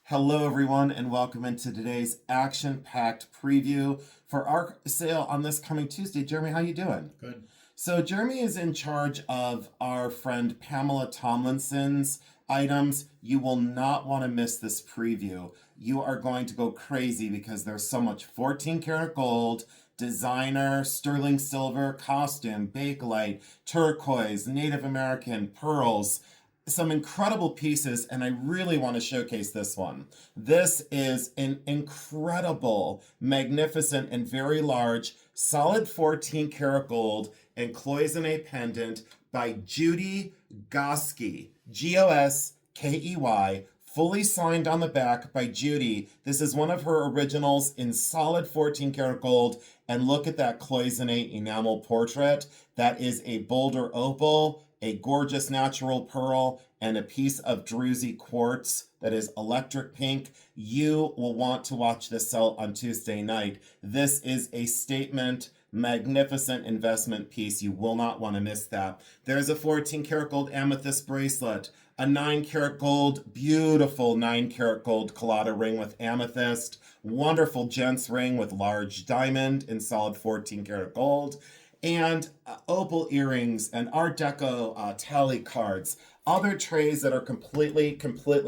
Hello, everyone, and welcome into today's action-packed preview for our sale on this coming Tuesday. Jeremy, how you doing? Good. So Jeremy is in charge of our friend Pamela Tomlinson's items. You will not want to miss this preview. You are going to go crazy because there's so much 14 karat gold, designer, sterling silver, costume, bakelite, turquoise, Native American, pearls, some incredible pieces, and I really want to showcase this one. This is an incredible, magnificent, and very large, solid 14 karat gold and cloisonne pendant by Judy Goskey, Goskey, fully signed on the back by Judy. This is one of her originals in solid 14 karat gold, and look at that cloisonne enamel portrait. That is a boulder opal, a gorgeous natural pearl, and a piece of druzy quartz that is electric pink. You will want to watch this sell on Tuesday night. This is a statement, magnificent investment piece. You will not want to miss that. There's a 14 karat gold amethyst bracelet, a 9 karat gold, beautiful 9 karat gold colada ring with amethyst, wonderful gents ring with large diamond in solid 14 karat gold, and opal earrings and Art Deco tally cards. Other trays that are completely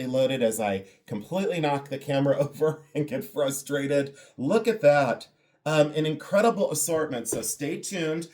loaded as I completely knock the camera over and get frustrated. Look at that. An incredible assortment, so stay tuned.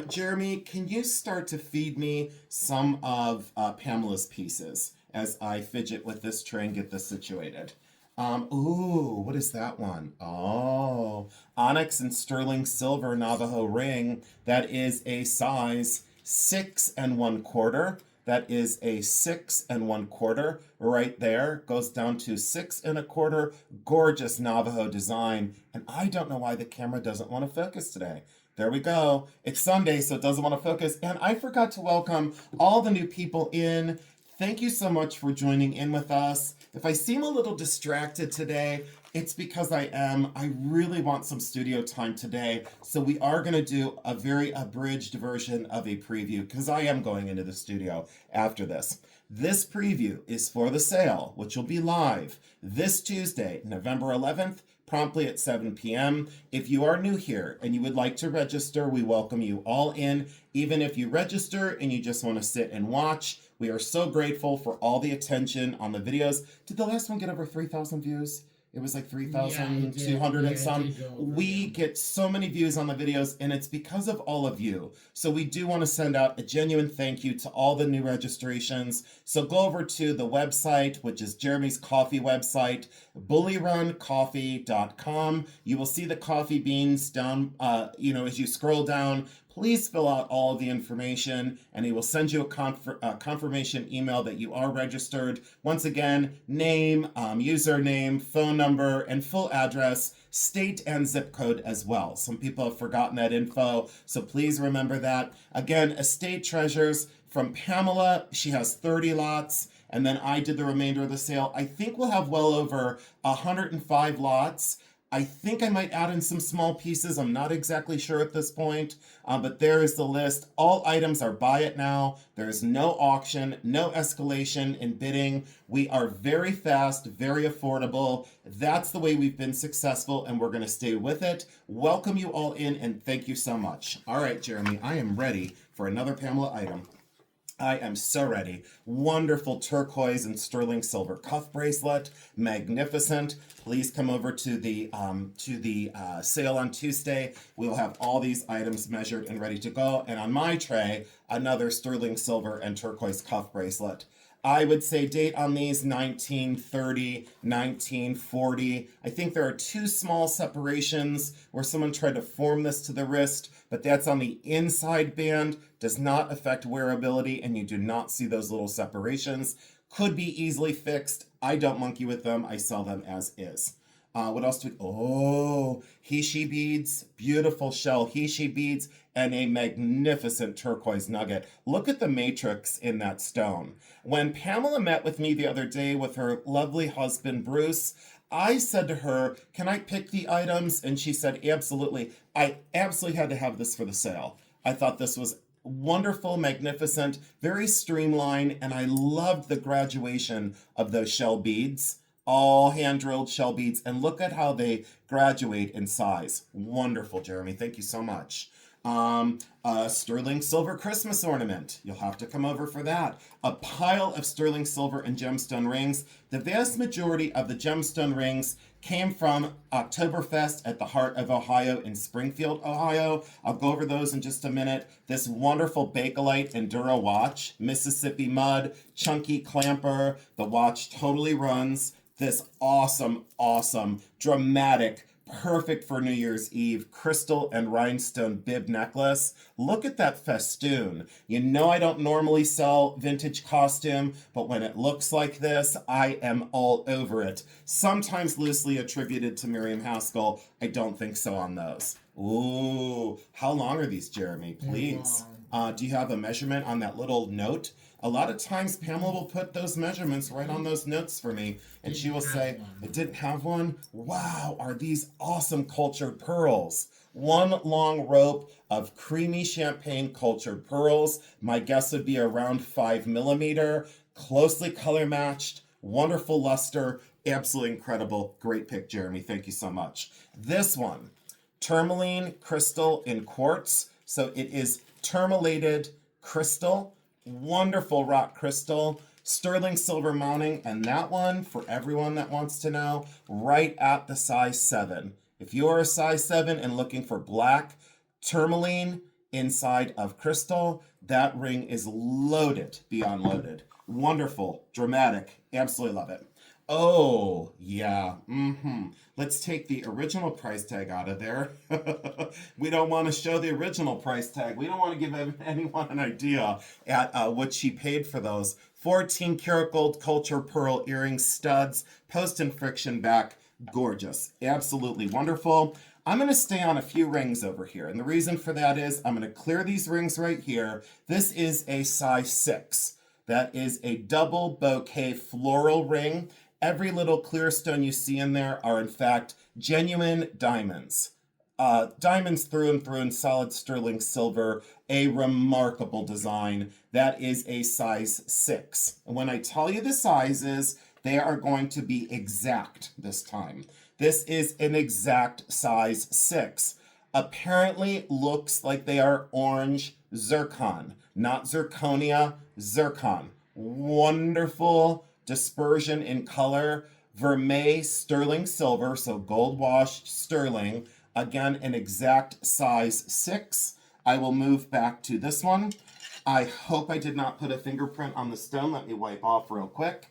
Jeremy, can you start to feed me some of Pamela's pieces as I fidget with this tray and get this situated? Ooh, what is that one? Oh, onyx and sterling silver Navajo ring. That is a size 6 1/4. That is a 6 1/4 right there. Goes down to 6 1/4. Gorgeous Navajo design. And I don't know why the camera doesn't want to focus today. There we go. It's Sunday, so it doesn't want to focus. And I forgot to welcome all the new people in. Thank you so much for joining in with us. If I seem a little distracted today, it's because I am. I really want some studio time today. So we are going to do a very abridged version of a preview because I am going into the studio after this. This preview is for the sale, which will be live this Tuesday, November 11th, promptly at 7 p.m. If you are new here and you would like to register, we welcome you all in. Even if you register and you just want to sit and watch, we are so grateful for all the attention on the videos. Did the last one get over 3,000 views? It was like 3,200 and some. We get so many views on the videos, and it's because of all of you. So we do want to send out a genuine thank you to all the new registrations. So go over to the website, which is Jeremy's coffee website, bullyruncoffee.com. You will see the coffee beans down, as you scroll down. Please fill out all of the information, and he will send you a confirmation email that you are registered. Once again, name, username, phone number, and full address, state and zip code as well. Some people have forgotten that info, so please remember that. Again, estate treasures from Pamela. She has 30 lots, and then I did the remainder of the sale. I think we'll have well over 105 lots. I think I might add in some small pieces. I'm not exactly sure at this point, but there is the list. All items are buy it now. There is no auction, no escalation in bidding. We are very fast, very affordable. That's the way we've been successful, and we're going to stay with it. Welcome you all in, and thank you so much. All right, Jeremy, I am ready for another Pamela item. I am so ready. Wonderful turquoise and sterling silver cuff bracelet, magnificent. Please come over to the sale on Tuesday. We'll have all these items measured and ready to go. And on my tray, another sterling silver and turquoise cuff bracelet. I would say date on these 1930, 1940. I think there are two small separations where someone tried to form this to the wrist, but that's on the inside band, does not affect wearability, and you do not see those little separations. Could be easily fixed. I don't monkey with them. I sell them as is. What else do we, he beads, beautiful shell he beads, and a magnificent turquoise nugget. Look at the matrix in that stone. When Pamela met with me the other day with her lovely husband, Bruce, I said to her, can I pick the items? And she said, absolutely. I absolutely had to have this for the sale. I thought this was wonderful, magnificent, very streamlined, and I loved the graduation of those shell beads. all hand-drilled shell beads, and look at how they graduate in size. Wonderful, Jeremy. Thank you so much. A sterling silver Christmas ornament. You'll have to come over for that. A pile of sterling silver and gemstone rings. The vast majority of the gemstone rings came from Oktoberfest at the Heart of Ohio in Springfield, Ohio. I'll go over those in just a minute. This wonderful Bakelite Enduro watch, Mississippi Mud, chunky clamper. The watch totally runs. This awesome, awesome, dramatic, perfect for New Year's Eve crystal and rhinestone bib necklace. Look at that festoon. You know I don't normally sell vintage costume, but when it looks like this, I am all over it. Sometimes loosely attributed to Miriam Haskell. I don't think so on those. Ooh, how long are these, Jeremy? Please. Do you have a measurement on that little note? A lot of times Pamela will put those measurements right on those notes for me, and she will say, I didn't have one. Wow, are these awesome cultured pearls? One long rope of creamy champagne cultured pearls. My guess would be around 5 millimeter, closely color matched, wonderful luster, absolutely incredible. Great pick, Jeremy. Thank you so much. This one, tourmaline crystal in quartz. So it is tourmalated crystal. Wonderful rock crystal, sterling silver mounting, and that one, for everyone that wants to know, right at the size 7. If you are a size 7 and looking for black tourmaline inside of crystal, that ring is loaded beyond loaded. Wonderful, dramatic, absolutely love it. Oh, yeah. Let's take the original price tag out of there. We don't want to show the original price tag. We don't want to give anyone an idea at what she paid for those. 14 karat gold culture pearl earring studs, post and friction back. Gorgeous. Absolutely wonderful. I'm going to stay on a few rings over here. And the reason for that is I'm going to clear these rings right here. This is a size 6. That is a double bouquet floral ring. Every little clear stone you see in there are, in fact, genuine diamonds. Diamonds through and through in solid sterling silver, a remarkable design. That is a size 6. And when I tell you the sizes, they are going to be exact this time. This is an exact size 6. Apparently looks like they are orange zircon, not zirconia, zircon. Wonderful dispersion in color, vermeil sterling silver, so gold washed sterling, again an exact size 6. I will move back to this one. I hope I did not put a fingerprint on the stone. Let me wipe off real quick.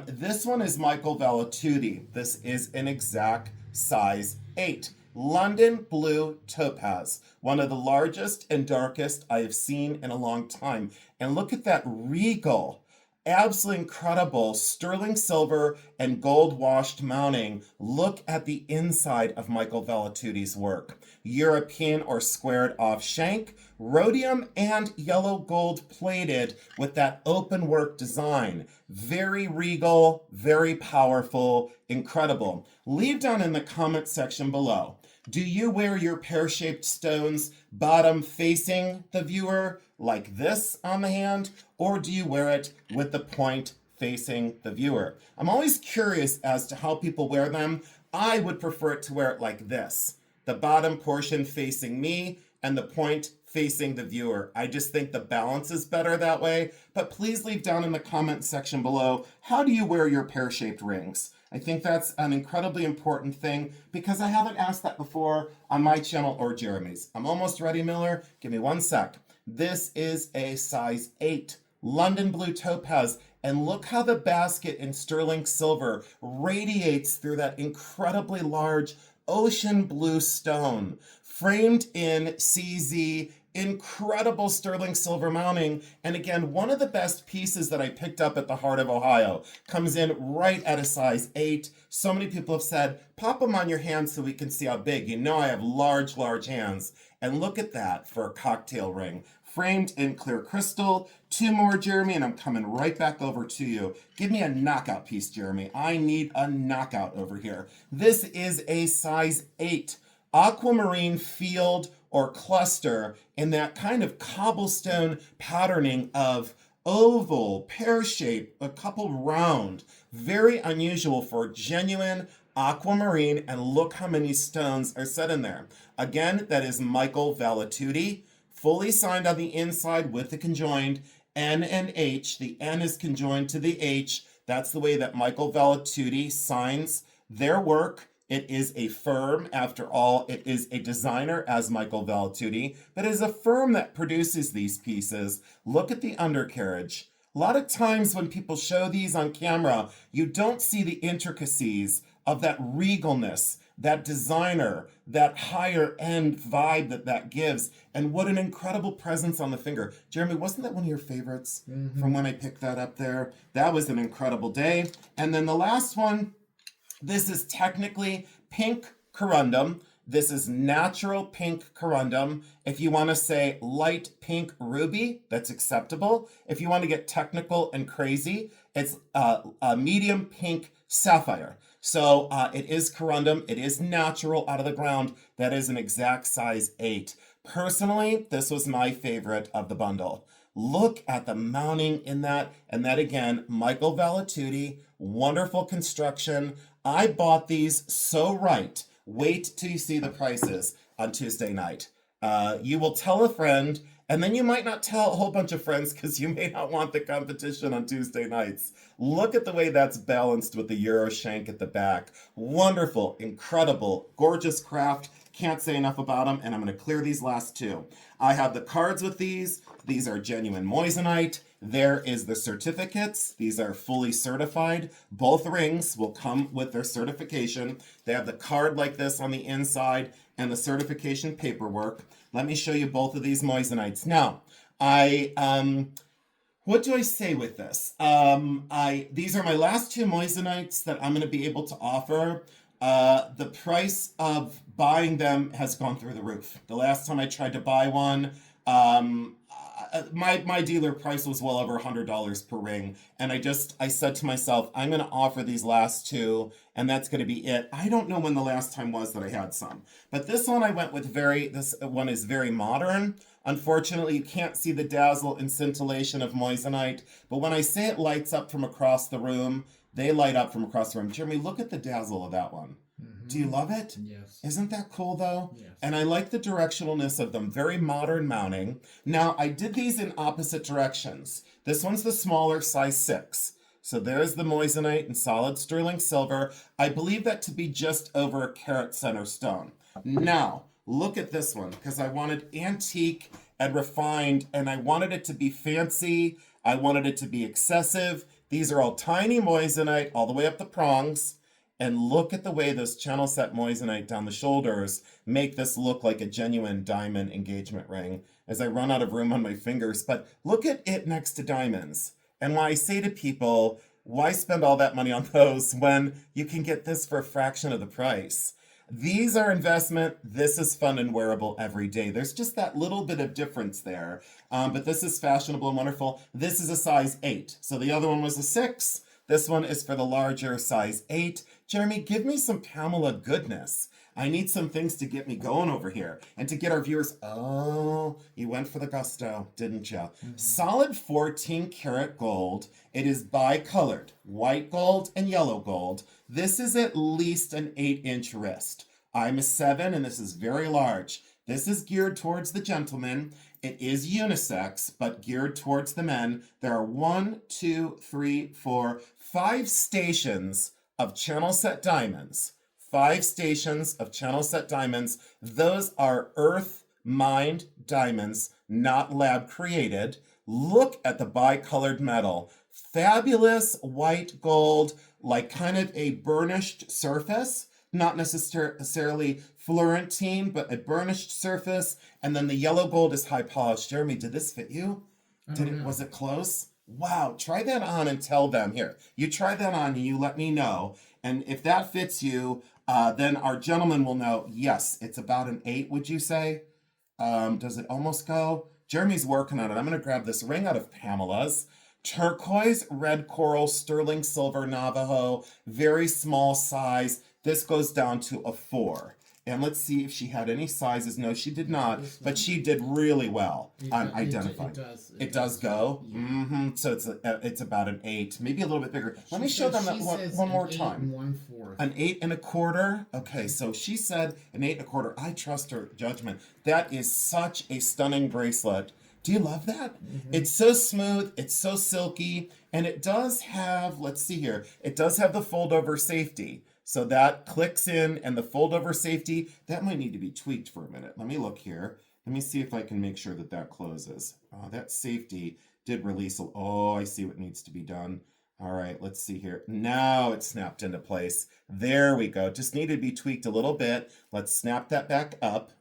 This one is Michael Valatutti. This is an exact size 8. London blue topaz, one of the largest and darkest I have seen in a long time. And look at that regal, absolutely incredible sterling silver and gold washed mounting. Look at the inside of Michael Valatutti's work. European or squared off shank, rhodium and yellow gold plated with that open work design. Very regal, very powerful, incredible. Leave down in the comment section below. Do you wear your pear-shaped stones bottom facing the viewer like this on the hand, or do you wear it with the point facing the viewer? I'm always curious as to how people wear them. I would prefer to wear it like this. The bottom portion facing me and the point facing the viewer. I just think the balance is better that way, but please leave down in the comment section below, how do you wear your pear-shaped rings? I think that's an incredibly important thing because I haven't asked that before on my channel or Jeremy's. I'm almost ready, Miller. Give me one sec. This is a size 8 London blue topaz, and look how the basket in sterling silver radiates through that incredibly large ocean blue stone, framed in CZ, incredible sterling silver mounting. And again, one of the best pieces that I picked up at the Heart of Ohio comes in right at a size 8. So many people have said, pop them on your hands so we can see how big. You know I have large, large hands. And look at that for a cocktail ring. Framed in clear crystal. 2 more, Jeremy, and I'm coming right back over to you. Give me a knockout piece, Jeremy. I need a knockout over here. This is a size 8 aquamarine field or cluster in that kind of cobblestone patterning of oval, pear shape, a couple round. Very unusual for genuine aquamarine, and look how many stones are set in there. Again, that is Michael Valatutti, fully signed on the inside with the conjoined N and H. The N is conjoined to the H. That's the way that Michael Valatutti signs their work. It is a firm, after all, it is a designer as Michael Valatutti, but it is a firm that produces these pieces. Look at the undercarriage. A lot of times when people show these on camera, you don't see the intricacies of that regalness, that designer, that higher end vibe that gives, and what an incredible presence on the finger. Jeremy, wasn't that one of your favorites from when I picked that up there? That was an incredible day. And then the last one, this is technically pink corundum. This is natural pink corundum. If you want to say light pink ruby, that's acceptable. If you want to get technical and crazy, it's a medium pink sapphire. So it is corundum. It is natural out of the ground. That is an exact size 8. Personally, this was my favorite of the bundle. Look at the mounting in that. And that again, Michael Valatutti, wonderful construction. I bought these so right. Wait till you see the prices on Tuesday night. You will tell a friend, and then you might not tell a whole bunch of friends because you may not want the competition on Tuesday nights. Look at the way that's balanced with the Euro shank at the back. Wonderful, incredible, gorgeous craft. Can't say enough about them, and I'm going to clear these last two. I have the cards with these. These are genuine moissanite. There is the certificates. These are fully certified. Both rings will come with their certification. They have the card like this on the inside and the certification paperwork. Let me show you both of these moissanites. Now, what do I say with this? These are my last two moissanites that I'm going to be able to offer. The price of buying them has gone through the roof. The last time I tried to buy one, my dealer price was well over $100 per ring, and I said to myself, I'm going to offer these last two, and that's going to be it. I don't know when the last time was that I had some, but this one I went with this one is very modern. Unfortunately, you can't see the dazzle and scintillation of moissanite, but when I say it lights up from across the room, they light up from across the room. Jeremy, look at the dazzle of that one. Do you love it? Yes. Isn't that cool though? Yes. And I like the directionalness of them. Very modern mounting. Now, I did these in opposite directions. This one's the smaller, size 6. So there's the moissanite in solid sterling silver. I believe that to be just over a carat center stone. Now, look at this one, because I wanted antique and refined, and I wanted it to be fancy. I wanted it to be excessive. These are all tiny moissanite all the way up the prongs. And look at the way this channel set moissanite down the shoulders make this look like a genuine diamond engagement ring as I run out of room on my fingers. But look at it next to diamonds. And why I say to people, why spend all that money on those when you can get this for a fraction of the price? These are investment. This is fun and wearable every day. There's just that little bit of difference there. But this is fashionable and wonderful. This is a size 8. So the other one was a 6. This one is for the larger size 8. Jeremy, give me some Pamela goodness. I need some things to get me going over here. And to get our viewers, oh, you went for the gusto, didn't you? Solid 14 karat gold. It is bicolored, white gold and yellow gold. This is at least an 8-inch wrist. I'm a 7, and this is very large. This is geared towards the gentleman. It is unisex, but geared towards the men. There are 1, 2, 3, 4, 5 stations of channel set diamonds. 5 stations of channel set diamonds. Those are earth mined diamonds, not lab created. Look at the bicolored metal. Fabulous white gold, like kind of a burnished surface. Not necessarily Florentine, but a burnished surface. And then the yellow gold is high polished. Jeremy, did this fit you? Was it close? Wow, try that on and tell them. Here, you try that on and you let me know. And if that fits you, then our gentleman will know, yes, it's about an 8, would you say? Does it almost go? Jeremy's working on it. I'm going to grab this ring out of Pamela's. Turquoise, red coral, sterling silver Navajo, very small size. This goes down to a 4. And let's see if she had any sizes. No, she did not, but she did really well on identifying. It does go. Yeah. Mm-hmm. So it's about an 8, maybe a little bit bigger. Let me show them that one more time. 8 1/4. An 8 1/4. Okay, so she said an 8 1/4. I trust her judgment. That is such a stunning bracelet. Do you love that? Mm-hmm. It's so smooth, it's so silky, and it does have, let's see here, it does have the fold over safety. So that clicks in, and the fold over safety, that might need to be tweaked for a minute. Let me look here. Let me see if I can make sure that that closes. That safety did release. Oh, I see what needs to be done. All right, let's see here. Now it's snapped into place. There we go. Just needed to be tweaked a little bit. Let's snap that back up.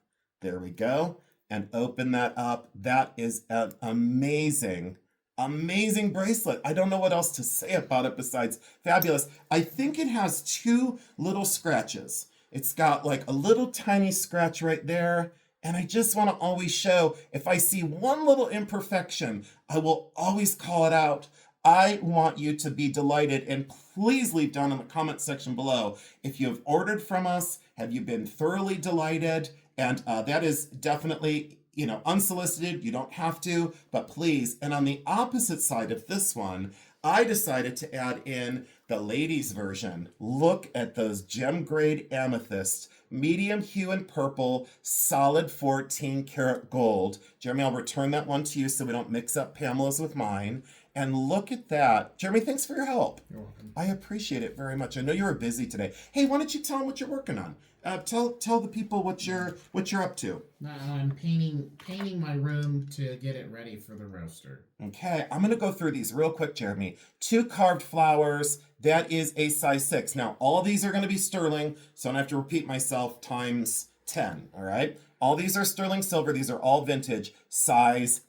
There we go. And open that up. That is an amazing bracelet. I don't know what else to say about it besides fabulous. I think it has 2 little scratches. It's got like a little tiny scratch right there. And I just want to always show, if I see one little imperfection, I will always call it out. I want you to be delighted, and please leave down in the comment section below if you have ordered from us. Have you been thoroughly delighted? And that is definitely, unsolicited. You don't have to, but please. And on the opposite side of this one, I decided to add in the ladies version. Look at those gem grade amethysts, medium hue and purple, solid 14 karat gold. Jeremy, I'll return that one to you so we don't mix up Pamela's with mine. And look at that. Jeremy, thanks for your help. You're welcome. I appreciate it very much. I know you were busy today. Hey, why don't you tell them what you're working on? Tell the people what you're up to. I'm painting my room to get it ready for the roaster. Okay, I'm gonna go through these real quick, Jeremy. 2 carved flowers. That is a size 6. Now, all these are gonna be sterling, so I don't have to repeat myself times 10. All right. All these are sterling silver. These are all vintage. Size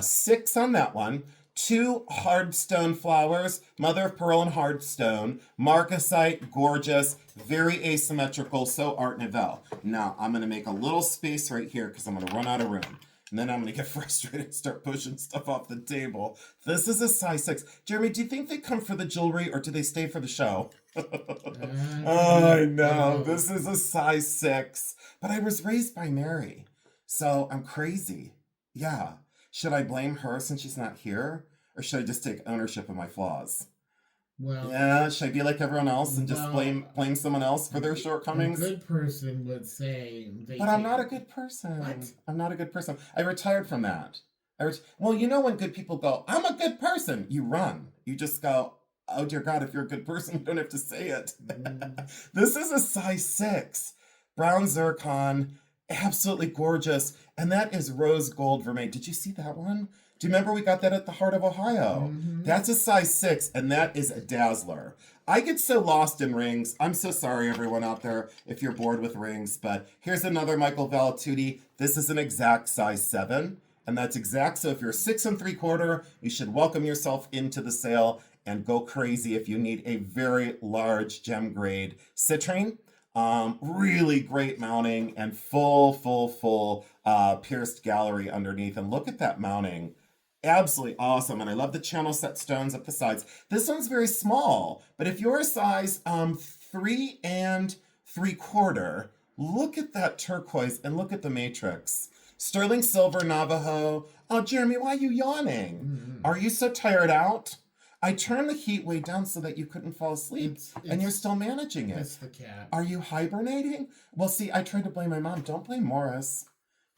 6 on that one. 2 hardstone flowers, mother of pearl and hardstone, marcasite, gorgeous, very asymmetrical, so Art Nouveau. Now, I'm going to make a little space right here because I'm going to run out of room. And then I'm going to get frustrated and start pushing stuff off the table. This is a size 6. Jeremy, do you think they come for the jewelry or do they stay for the show? I know. This is a size 6. But I was raised by Mary, so I'm crazy. Yeah. Should I blame her since she's not here? Or should I just take ownership of my flaws? Well, yeah, should I be like everyone else and just blame someone else for their shortcomings? A good person would say But I'm not a good person. What? I'm not a good person. I retired from that. Well, you know when good people go, I'm a good person, you run. You just go, oh dear God, if you're a good person, you don't have to say it. This is a size 6. Brown zircon, absolutely gorgeous. And that is rose gold vermeil. Did you see that one? Do you remember we got that at the Heart of Ohio? Mm-hmm. That's a size 6, and that is a dazzler. I get so lost in rings. I'm so sorry, everyone out there, if you're bored with rings. But here's another Michael Valatutti. This is an exact size 7, and that's exact. So if you're 6 3/4, you should welcome yourself into the sale and go crazy if you need a very large gem grade citrine. Really great mounting and full pierced gallery underneath. And look at that mounting. Absolutely awesome. And I love the channel set stones up the sides. This one's very small, but if you're a size 3 3/4, look at that turquoise and look at the matrix. Sterling silver Navajo. Oh, Jeremy, why are you yawning? Mm-hmm. Are you so tired out? I turned the heat way down so that you couldn't fall asleep, and you're still managing it. It's the cat. Are you hibernating? Well, see, I tried to blame my mom. Don't blame Morris.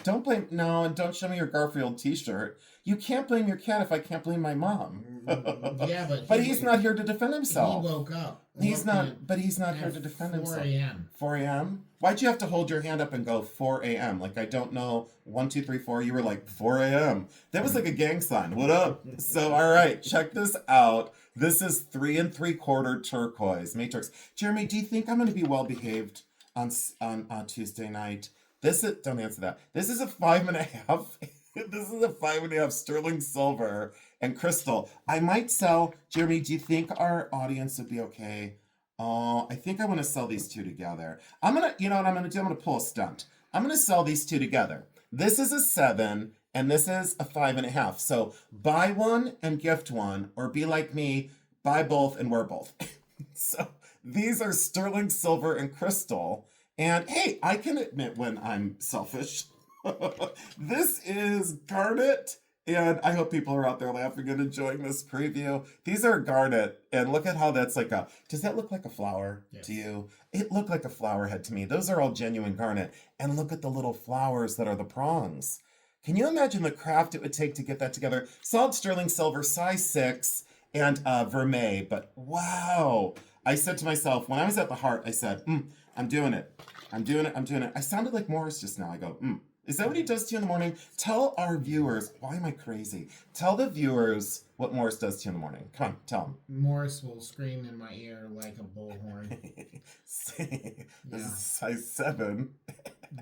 No, and don't show me your Garfield t-shirt. You can't blame your cat if I can't blame my mom. Yeah, but he's not here to defend himself. He woke up. He's not here to defend himself. 4 a.m. 4 a.m.? Why'd you have to hold your hand up and go 4 a.m.? Like, I don't know, 1, 2, 3, 4. You were like, 4 a.m. That was like a gang sign. What up? So, all right, check this out. This is 3 3/4 turquoise matrix. Jeremy, do you think I'm going to be well behaved on Tuesday night? Don't answer that. This is a 5.5. This is a 5.5 sterling silver and crystal. I might sell. Jeremy, do you think our audience would be okay? Oh, I think I want to sell these two together. You know what I'm gonna do? I'm gonna pull a stunt. I'm gonna sell these two together. This is a 7 and this is a 5.5. So buy one and gift one, or be like me, buy both and wear both. So these are sterling silver and crystal. And hey, I can admit when I'm selfish. This is garnet. And I hope people are out there laughing and enjoying this preview. These are garnet. And look at how that's like a. Does that look like a flower to Yes. you? It looked like a flower head to me. Those are all genuine garnet. And look at the little flowers that are the prongs. Can you imagine the craft it would take to get that together? Solid sterling silver, size 6, and vermeil. But wow. I said to myself, when I was at the heart, I said, I'm doing it. I'm doing it. I'm doing it. I sounded like Morris just now. I go, Is that what he does to you in the morning? Tell our viewers, why am I crazy? Tell the viewers what Morris does to you in the morning. Come on, tell them. Morris will scream in my ear like a bullhorn. This Yeah. is size 7.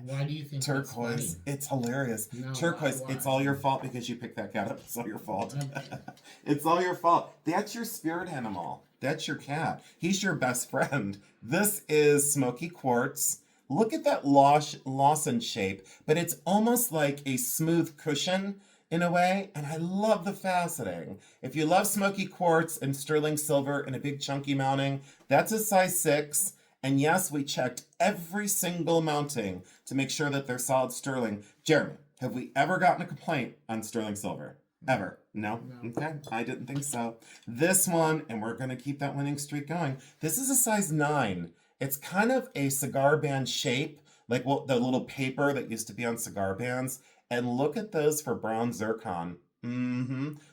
Why do you think Turquoise. that's funny? It's hilarious. No, Turquoise, why? it's all your fault because you picked that cat up. It's all your fault. Okay. It's all your fault. That's your spirit animal. That's your cat. He's your best friend. This is smoky quartz. Look at that lozenge shape, but it's almost like a smooth cushion in a way, and I love the faceting. If you love smoky quartz and sterling silver and a big chunky mounting, that's a size 6. And yes, we checked every single mounting to make sure that they're solid sterling. Jeremy, have we ever gotten a complaint on sterling silver? Ever? No? No. Okay, I didn't think so. This one, and we're going to keep that winning streak going. This is a size 9. It's kind of a cigar band shape, like what the little paper that used to be on cigar bands. And look at those for brown zircon.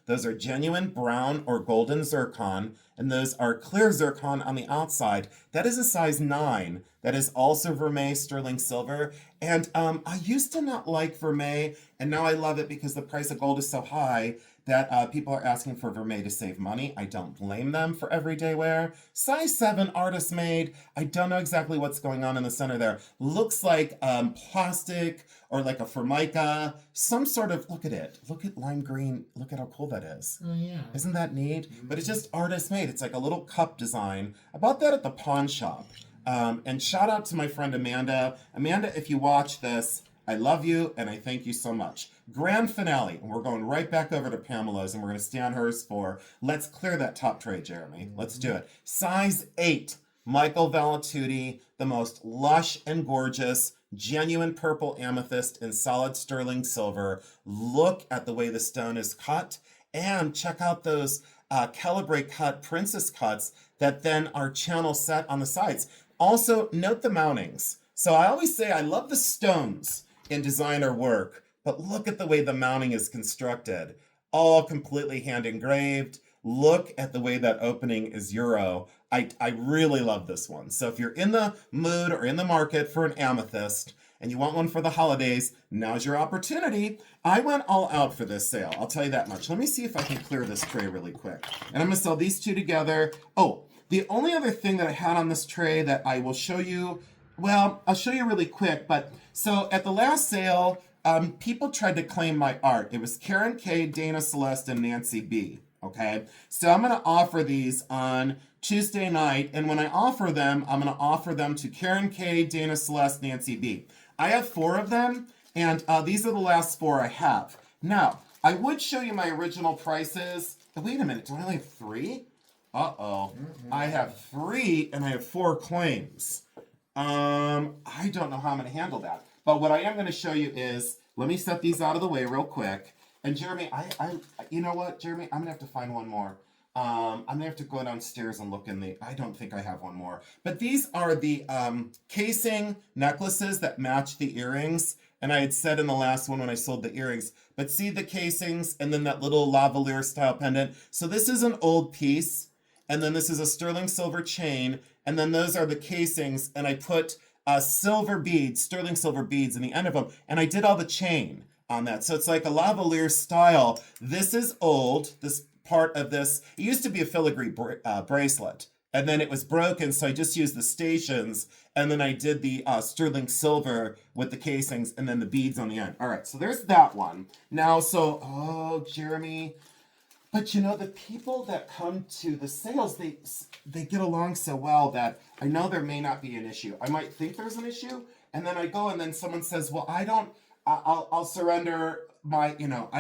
Those are genuine brown or golden zircon, and those are clear zircon on the outside. That is a size 9. That is also vermeil sterling silver. And I used to not like vermeil, and now I love it because the price of gold is so high that people are asking for vermeil to save money. I don't blame them for everyday wear. Size 7 artist made. I don't know exactly what's going on in the center there. Looks like plastic or like a formica. Some sort of, look at it. Look at lime green. Look at how cool that is. Oh yeah. Isn't that neat? But it's just artist made. It's like a little cup design. I bought that at the pawn shop. And shout out to my friend Amanda. Amanda, if you watch this, I love you and I thank you so much. Grand finale, and we're going right back over to Pamela's and we're going to stay on hers for, let's clear that top tray, Jeremy. Let's do it. Size 8, Michael Valatutti, the most lush and gorgeous, genuine purple amethyst in solid sterling silver. Look at the way the stone is cut, and check out those calibre cut princess cuts that then are channel set on the sides. Also, note the mountings. So I always say I love the stones in designer work, but look at the way the mounting is constructed. All completely hand engraved. Look at the way that opening is Euro. I really love this one. So if you're in the mood or in the market for an amethyst and you want one for the holidays, now's your opportunity. I went all out for this sale. I'll tell you that much. Let me see if I can clear this tray really quick. And I'm going to sell these two together. Oh, the only other thing that I had on this tray that I will show you, well, I'll show you really quick, but so at the last sale, people tried to claim my art. It was Karen K, Dana Celeste, and Nancy B. Okay, so I'm going to offer these on Tuesday night, and when I offer them, I'm going to offer them to Karen K, Dana Celeste, Nancy B. I have 4 of them, and these are the last 4 I have. Now, I would show you my original prices. Wait a minute, do I only have 3? Uh-oh. I have 3 and I have 4 claims. I don't know how I'm going to handle that. But what I am going to show you is, let me set these out of the way real quick. And Jeremy, you know what, Jeremy? I'm going to have to find one more. I'm going to have to go downstairs and look in the, I don't think I have one more. But these are the casing necklaces that match the earrings. And I had said in the last one when I sold the earrings, but see the casings and then that little lavalier style pendant. So this is an old piece. And then this is a sterling silver chain. And then those are the casings. And I put silver beads, sterling silver beads in the end of them. And I did all the chain on that. So it's like a lavalier style. This is old. This part of this, it used to be a filigree bracelet. And then it was broken, so I just used the stations. And then I did the sterling silver with the casings and then the beads on the end. All right, so there's that one. Now, so, oh, Jeremy. But you know, the people that come to the sales, they get along so well that I know there may not be an issue. I might think there's an issue, and then I go and then someone says, well, I'll surrender I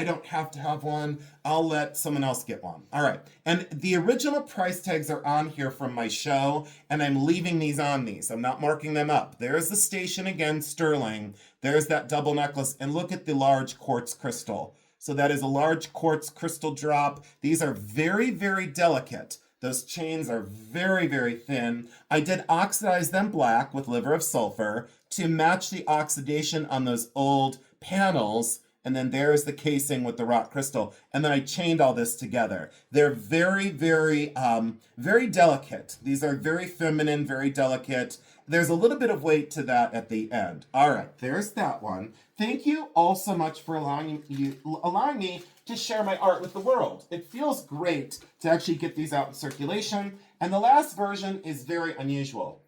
don't have to have one. I'll let someone else get one. All right. And the original price tags are on here from my show, and I'm leaving these on these. I'm not marking them up. There's the station again, sterling. There's that double necklace, and look at the large quartz crystal. So that is a large quartz crystal drop. These are very, very delicate. Those chains are very, very thin. I did oxidize them black with liver of sulfur to match the oxidation on those old panels. And then there's the casing with the rock crystal. And then I chained all this together. They're very, very, very delicate. These are very feminine, very delicate. There's a little bit of weight to that at the end. All right, there's that one. Thank you all so much for allowing me to share my art with the world. It feels great to actually get these out in circulation. And the last version is very unusual.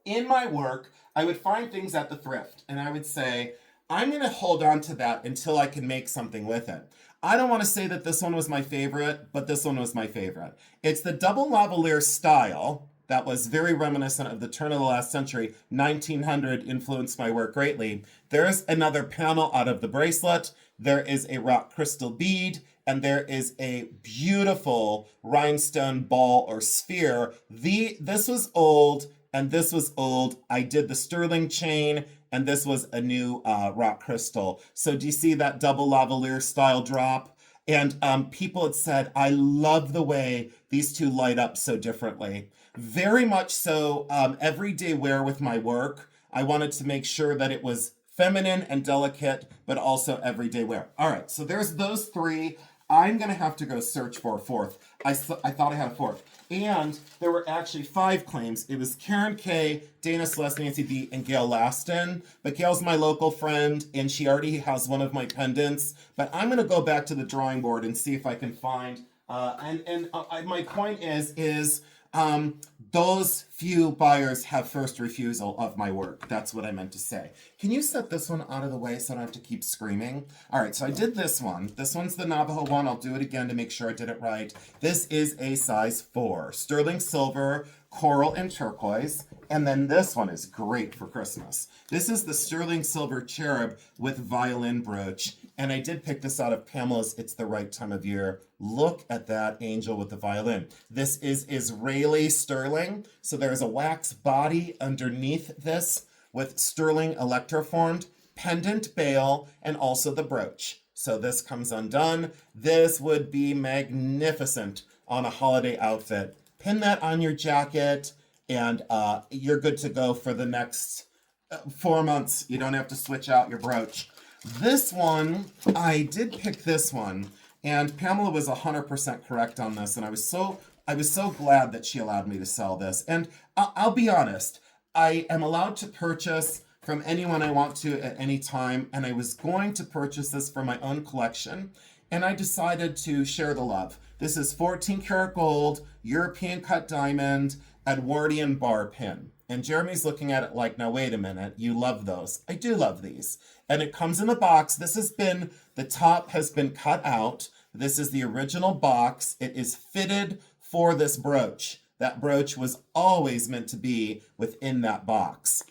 In my work, I would find things at the thrift, and I would say, I'm going to hold on to that until I can make something with it. I don't want to say that this one was my favorite, but this one was my favorite. It's the double lavalier style that was very reminiscent of the turn of the last century. 1900 influenced my work greatly. There's another panel out of the bracelet. There is a rock crystal bead, and there is a beautiful rhinestone ball or sphere. This was old, and this was old. I did the sterling chain, and this was a new rock crystal. So do you see that double lavalier style drop? And people had said, I love the way these two light up so differently. Very much so everyday wear with my work. I wanted to make sure that it was feminine and delicate, but also everyday wear. All right, so there's those three. I'm going to have to go search for a fourth. I thought I had a fourth. And there were actually 5 claims. It was Karen K, Dana Celeste, Nancy B, and Gail Laston. But Gail's my local friend, and she already has one of my pendants. But I'm going to go back to the drawing board and see if I can find. My point is those few buyers have first refusal of my work. That's what I meant to say. Can you set this one out of the way so I don't have to keep screaming? All right, so I did this one. This one's the Navajo one. I'll do it again to make sure I did it right. This is a size 4. Sterling silver, coral, and turquoise. And then this one is great for Christmas. This is the sterling silver cherub with violin brooch. And I did pick this out of Pamela's It's the Right Time of Year. Look at that angel with the violin. This is Israeli sterling. So there's a wax body underneath this with sterling electroformed, pendant bail, and also the brooch. So this comes undone. This would be magnificent on a holiday outfit. Pin that on your jacket, and you're good to go for the next 4 months. You don't have to switch out your brooch. This one, I did pick this one, and Pamela was 100% correct on this, and I was so glad that she allowed me to sell this. And I'll be honest, I am allowed to purchase from anyone I want to at any time, and I was going to purchase this for my own collection, and I decided to share the love. This is 14 karat gold, European cut diamond, Edwardian bar pin. And Jeremy's looking at it like, now wait a minute, you love those. I do love these. And it comes in a box. The top has been cut out. This is the original box. It is fitted for this brooch. That brooch was always meant to be within that box.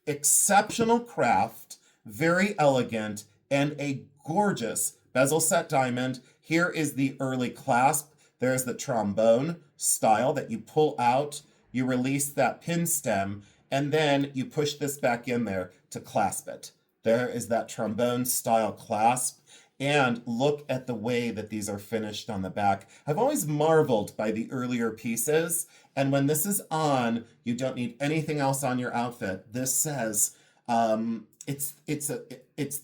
Exceptional craft, very elegant, and a gorgeous bezel set diamond. Here is the early clasp. There's the trombone style that you pull out. You release that pin stem, and then you push this back in there to clasp it. There is that trombone style clasp. And look at the way that these are finished on the back. I've always marveled by the earlier pieces. And when this is on, you don't need anything else on your outfit. This says, it's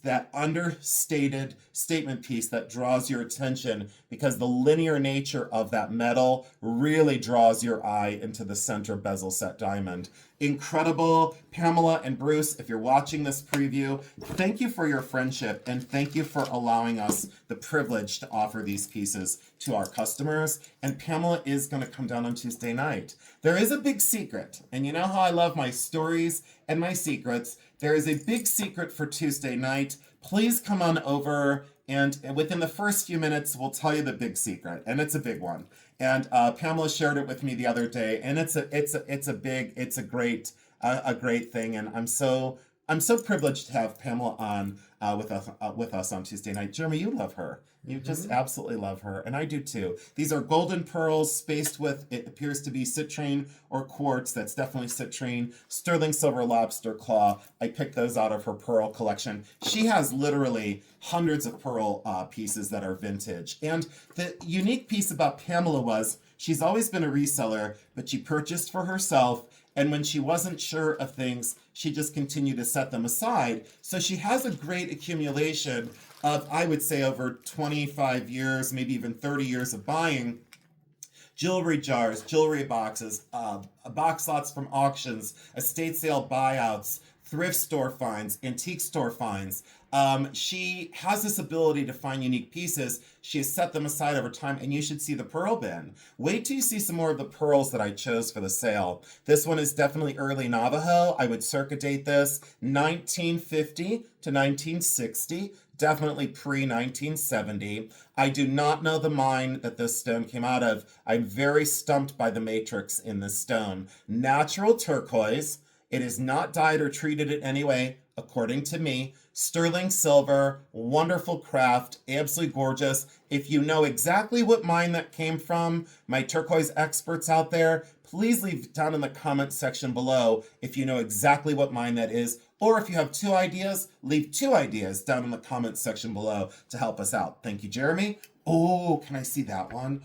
that understated statement piece that draws your attention because the linear nature of that metal really draws your eye into the center bezel set diamond. Incredible. Pamela and Bruce, if you're watching this preview, thank you for your friendship and thank you for allowing us the privilege to offer these pieces to our customers. And Pamela is going to come down on Tuesday night. There is a big secret, and you know how I love my stories and my secrets. There is a big secret for Tuesday night. Please come on over, and within the first few minutes, we'll tell you the big secret, and it's a big one. And Pamela shared it with me the other day, and it's a great thing, and I'm so I'm so privileged to have Pamela on with us on Tuesday night. Jeremy, you love her. You just absolutely love her, and I do too. These are golden pearls spaced with, it appears to be citrine or quartz. That's definitely citrine. Sterling silver lobster claw. I picked those out of her pearl collection. She has literally hundreds of pearl pieces that are vintage. And the unique piece about Pamela was she's always been a reseller, but she purchased for herself. And when she wasn't sure of things, she just continued to set them aside. So she has a great accumulation of, I would say, over 25 years, maybe even 30 years of buying jewelry jars, jewelry boxes, box lots from auctions, estate sale buyouts, thrift store finds, antique store finds. She has this ability to find unique pieces. She has set them aside over time, and you should see the pearl bin. Wait till you see some more of the pearls that I chose for the sale. This one is definitely early Navajo. I would circa date this 1950 to 1960. Definitely pre-1970. I do not know the mine that this stone came out of. I'm very stumped by the matrix in this stone. Natural turquoise. It is not dyed or treated in any way, according to me. Sterling silver, wonderful craft, absolutely gorgeous. If you know exactly what mine that came from, my turquoise experts out there, please leave down in the comment section below if you know exactly what mine that is. Or if you have two ideas, leave two ideas down in the comment section below to help us out. Thank you, Jeremy. Oh, can I see that one?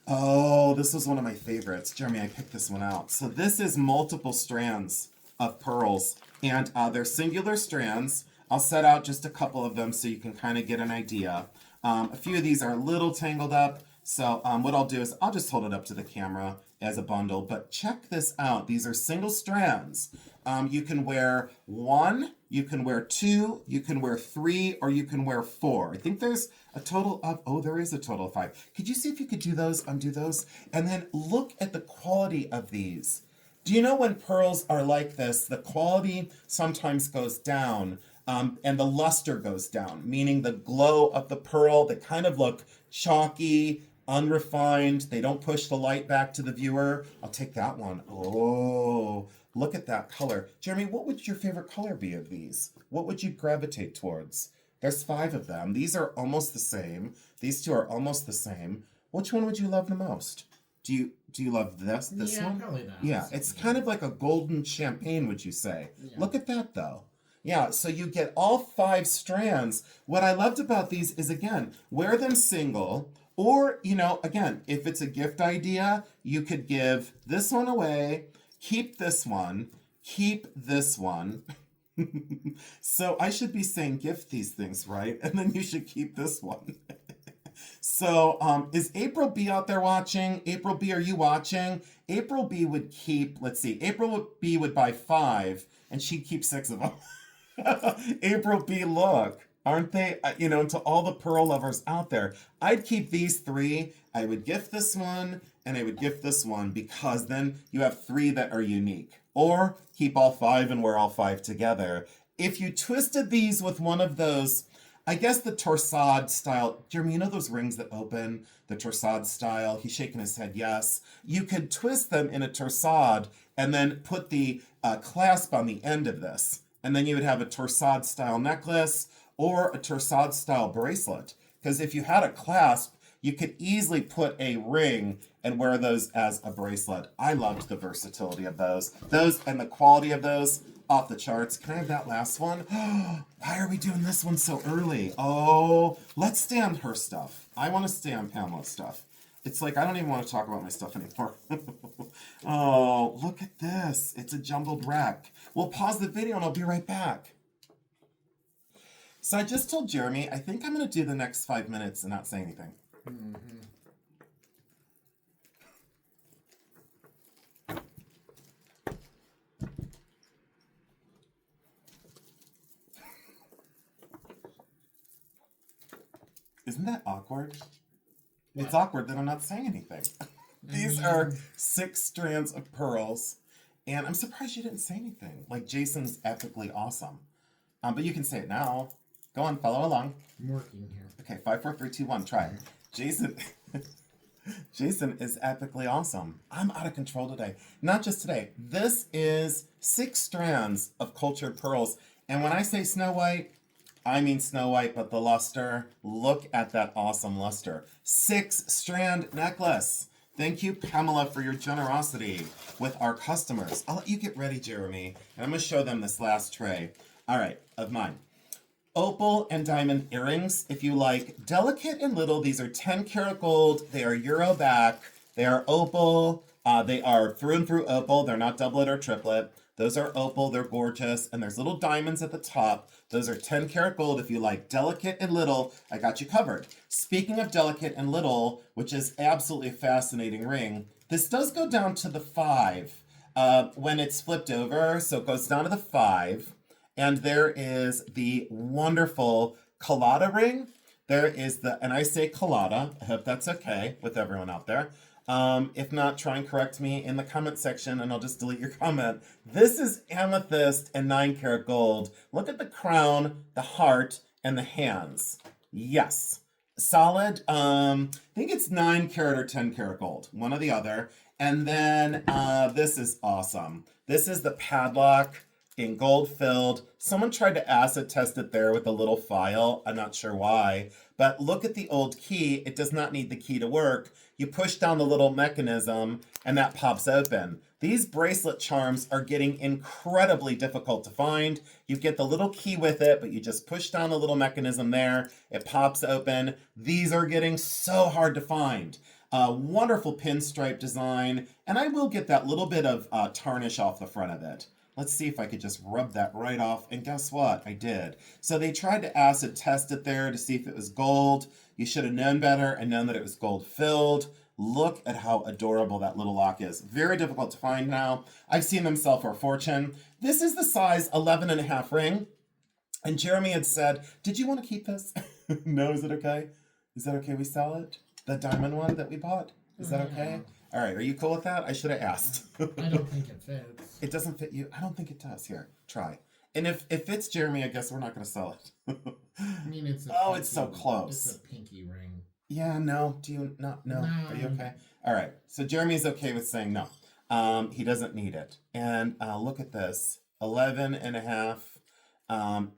Oh, this was one of my favorites. Jeremy, I picked this one out. So this is multiple strands of pearls, and they're singular strands. I'll set out just a couple of them so you can kind of get an idea. A few of these are a little tangled up, so what I'll do is I'll just hold it up to the camera as a bundle, but check this out. These are single strands. You can wear one, you can wear two, you can wear three, or you can wear four. I think there's a total of, oh, there is a total of 5. Could you see if you could do those, undo those? And then look at the quality of these. Do you know when pearls are like this, the quality sometimes goes down, and the luster goes down, meaning the glow of the pearl, they kind of look chalky, unrefined. They don't push the light back to the viewer. I'll take that one. Oh, look at that color. Jeremy, what would your favorite color be of these? What would you gravitate towards? There's 5 of them. These are almost the same. These two are almost the same. Which one would you love the most? Do you love this yeah, one? Probably that. Yeah, it's kind of like a golden champagne, would you say? Yeah. Look at that, though. Yeah, so you get all 5 strands. What I loved about these is, again, wear them single, or, you know, again, if it's a gift idea, you could give this one away, keep this one, keep this one. So I should be saying gift these things, right? And then you should keep this one. So is April B out there watching? April B, are you watching? April B would keep, let's see, April B would buy 5 and she'd keep 6 of them. April B, look, aren't they, you know, to all the pearl lovers out there, I'd keep these 3. I would gift this one and I would gift this one, because then you have 3 that are unique. Or keep all 5 and wear all 5 together. If you twisted these with one of those, I guess the torsade style, Jeremy, you know those rings that open, the torsade style? He's shaking his head, yes. You could twist them in a torsade and then put the clasp on the end of this. And then you would have a torsade style necklace or a torsade style bracelet. Because if you had a clasp, you could easily put a ring and wear those as a bracelet. I loved the versatility of those. Those and the quality of those, off the charts. Can I have that last one? Why are we doing this one so early? Oh, let's stay on her stuff. I want to stay on Pamela's stuff. It's like I don't even want to talk about my stuff anymore. Oh, look at this. It's a jumbled wreck. We'll pause the video and I'll be right back. So I just told Jeremy, I think I'm going to do the next 5 minutes and not say anything. Mm-hmm. Isn't that awkward? What? It's awkward that I'm not saying anything. These are 6 strands of pearls, and I'm surprised you didn't say anything. Like, Jason's epically awesome. But you can say it now. Go on, follow along. I'm working here. Okay, 5, 4, 3, 2, 1, try it. Jason, Jason is epically awesome. I'm out of control today. Not just today. This is 6 strands of cultured pearls. And when I say Snow White, I mean Snow White, but the luster. Look at that awesome luster. 6-strand necklace. Thank you, Pamela, for your generosity with our customers. I'll let you get ready, Jeremy. And I'm going to show them this last tray. All right, of mine. Opal and diamond earrings, if you like. Delicate and little. These are 10 karat gold. They are Euro back. They are opal. They are through and through opal. They're not doublet or triplet. Those are opal. They're gorgeous. And there's little diamonds at the top. Those are 10 karat gold. If you like delicate and little, I got you covered. Speaking of delicate and little, which is absolutely a fascinating ring, this does go down to the 5 when it's flipped over. So it goes down to the 5. And there is the wonderful colada ring. There is and I say colada. I hope that's okay with everyone out there. If not, try and correct me in the comment section and I'll just delete your comment. This is amethyst and 9 karat gold. Look at the crown, the heart, and the hands. Yes. Solid. I think it's 9 karat or 10 karat gold. One or the other. And then this is awesome. This is the padlock in gold filled. Someone tried to acid test it there with a little file. I'm not sure why. But look at the old key. It does not need the key to work. You push down the little mechanism and that pops open. These bracelet charms are getting incredibly difficult to find. You get the little key with it, but you just push down the little mechanism there. It pops open. These are getting so hard to find. Wonderful pinstripe design. And I will get that little bit of tarnish off the front of it. Let's see if I could just rub that right off. And guess what? I did. So they tried to acid test it there to see if it was gold. You should have known better and known that it was gold filled. Look at how adorable that little lock is. Very difficult to find now. I've seen them sell for a fortune. This is the size 11.5 ring. And Jeremy had said, did you want to keep this? No, is it okay? Is that okay we sell it? The diamond one that we bought? Is that okay? All right, are you cool with that? I should have asked. I don't think it fits. It doesn't fit you? I don't think it does. Here, try. And if it fits Jeremy, I guess we're not going to sell it. I mean, it's a it's so close. It's a pinky ring. Yeah, no. Do you not? No. Are you okay? All right. So Jeremy's okay with saying no. He doesn't need it. And look at this. 11.5.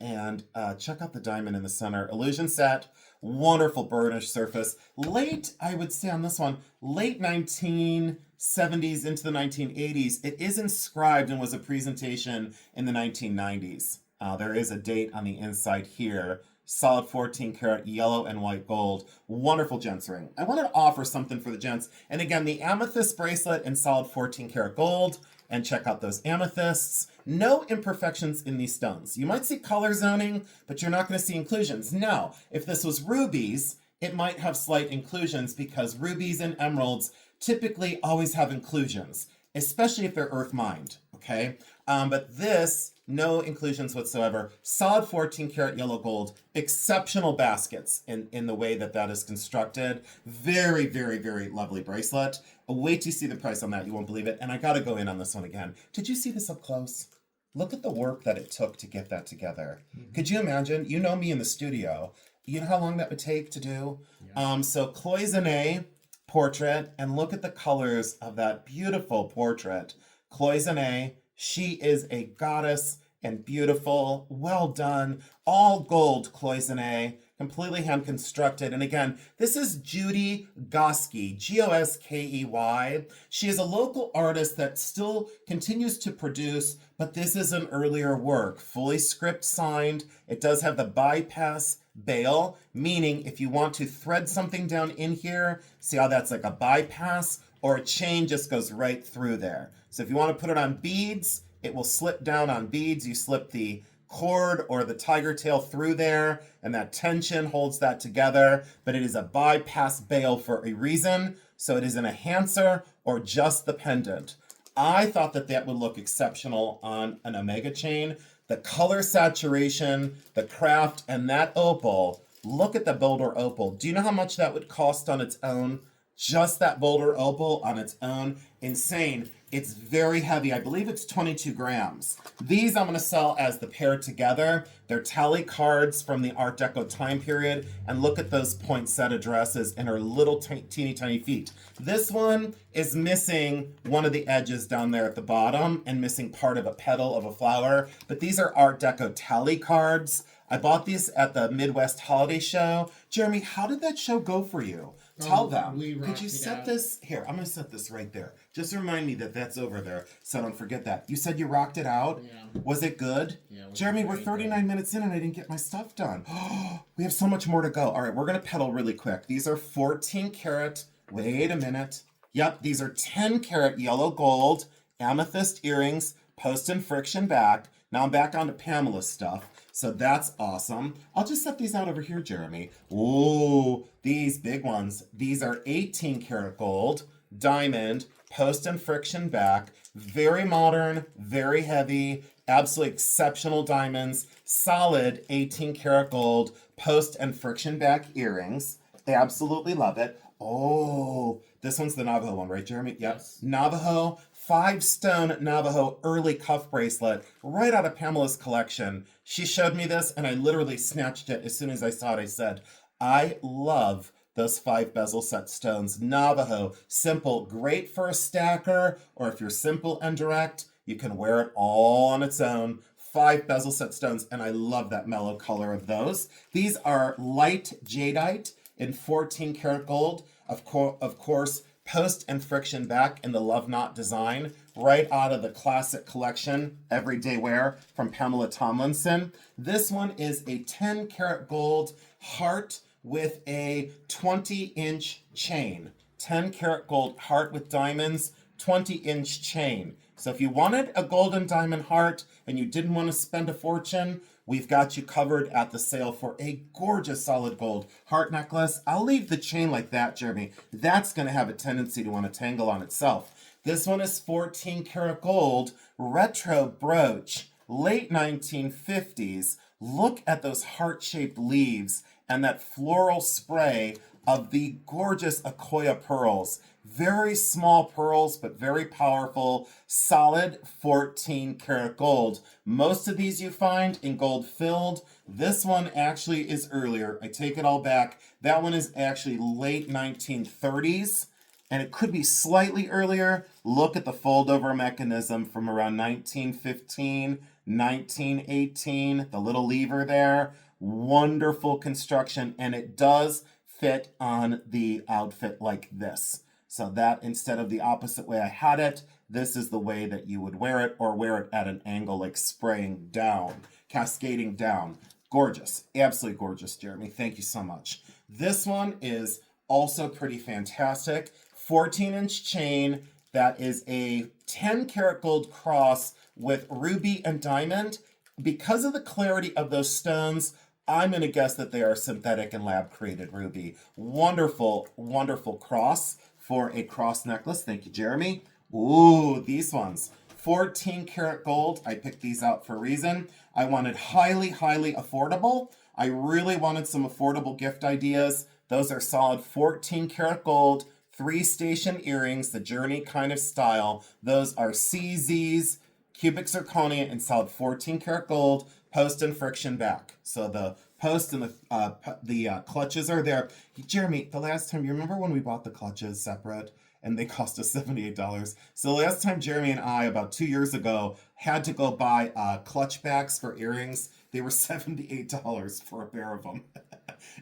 And check out the diamond in the center. Illusion set. Wonderful burnished surface. Late, I would say on this one, late 1970s into the 1980s. It is inscribed and was a presentation in the 1990s. There is a date on the inside here. Solid 14 karat yellow and white gold. Wonderful gents ring. I wanted to offer something for the gents. And again, the amethyst bracelet in solid 14 karat gold. And check out those amethysts. No imperfections in these stones. You might see color zoning, but you're not going to see inclusions. Now, if this was rubies, it might have slight inclusions because rubies and emeralds typically always have inclusions, especially if they're earth mined, okay? But this, no inclusions whatsoever. Solid 14 karat yellow gold. Exceptional baskets in the way that is constructed. Very, very, very lovely bracelet. Wait till you see the price on that. You won't believe it. And I got to go in on this one again. Did you see this up close? Look at the work that it took to get that together. Mm-hmm. Could you imagine? You know me in the studio. You know how long that would take to do? Yeah. So cloisonné portrait. And look at the colors of that beautiful portrait. Cloisonné. She is a goddess and beautiful, well done, all gold cloisonné, completely hand constructed. And again, this is Judy Goskey, Goskey. She is a local artist that still continues to produce, but this is an earlier work, fully script signed. It does have the bypass bail, meaning if you want to thread something down in here, see how that's like a bypass, or a chain just goes right through there. So if you want to put it on beads, it will slip down on beads. You slip the cord or the tiger tail through there, and that tension holds that together. But it is a bypass bail for a reason. So it is an enhancer or just the pendant. I thought that would look exceptional on an omega chain. The color saturation, the craft, and that opal. Look at the Boulder opal. Do you know how much that would cost on its own? Just that Boulder opal on its own. Insane. It's very heavy. I believe it's 22 grams. These I'm going to sell as the pair together. They're tally cards from the Art Deco time period. And look at those poinsettia dresses and her little teeny tiny feet. This one is missing one of the edges down there at the bottom and missing part of a petal of a flower. But these are Art Deco tally cards. I bought these at the Midwest Holiday Show. Jeremy, how did that show go for you? Tell them. Could you set this? Here, I'm going to set this right there. Just remind me that that's over there so I don't forget that. You said you rocked it out? Yeah. Was it good? Yeah. Jeremy, we're 39 minutes in and I didn't get my stuff done. We have so much more to go. All right, we're going to pedal really quick. These are 14 karat. Wait a minute. Yep, these are 10 karat yellow gold amethyst earrings, post and friction back. Now I'm back onto Pamela's stuff. So that's awesome. I'll just set these out over here, Jeremy. Ooh, these big ones. These are 18 karat gold, diamond, post and friction back. Very modern, very heavy, absolutely exceptional diamonds. Solid 18 karat gold, post and friction back earrings. Absolutely love it. Oh, this one's the Navajo one, right, Jeremy? Yep. Yes. Navajo, 5-stone Navajo early cuff bracelet, right out of Pamela's collection. She showed me this, and I literally snatched it as soon as I saw it. I said, I love those 5 bezel set stones. Navajo, simple, great for a stacker, or if you're simple and direct, you can wear it all on its own. 5 bezel set stones, and I love that mellow color of those. These are light jadeite in 14 karat gold. Of course, post and friction back in the Love Knot design, right out of the classic collection, Everyday Wear from Pamela Tomlinson. This one is a 10 karat gold heart with a 20-inch chain. 10 karat gold heart with diamonds, 20-inch chain. So if you wanted a golden diamond heart and you didn't want to spend a fortune, we've got you covered at the sale for a gorgeous solid gold heart necklace. I'll leave the chain like that, Jeremy. That's going to have a tendency to want to tangle on itself. This one is 14 karat gold, retro brooch, late 1950s. Look at those heart-shaped leaves and that floral spray of the gorgeous Akoya pearls. Very small pearls, but very powerful, solid 14 karat gold. Most of these you find in gold filled. This one actually is earlier. I take it all back. That one is actually late 1930s, and it could be slightly earlier. Look at the fold over mechanism from around 1915, 1918, the little lever there. Wonderful construction, and it does fit on the outfit like this. So that instead of the opposite way I had it, this is the way that you would wear it, or wear it at an angle like spraying down, cascading down. Gorgeous, absolutely gorgeous, Jeremy. Thank you so much. This one is also pretty fantastic. 14-inch chain that is a 10 karat gold cross with ruby and diamond. Because of the clarity of those stones, I'm going to guess that they are synthetic and lab created ruby. Wonderful, wonderful cross for a cross necklace. Thank you, Jeremy. Ooh, these ones. 14 karat gold. I picked these out for a reason. I wanted highly, highly affordable. I really wanted some affordable gift ideas. Those are solid 14 karat gold, 3-station earrings, the Journey kind of style. Those are CZs, cubic zirconia, and solid 14 karat gold, post and friction back. So the post and the clutches are there. Jeremy, the last time, you remember when we bought the clutches separate and they cost us $78? So the last time Jeremy and I, about 2 years ago, had to go buy clutch backs for earrings, they were $78 for a pair of them.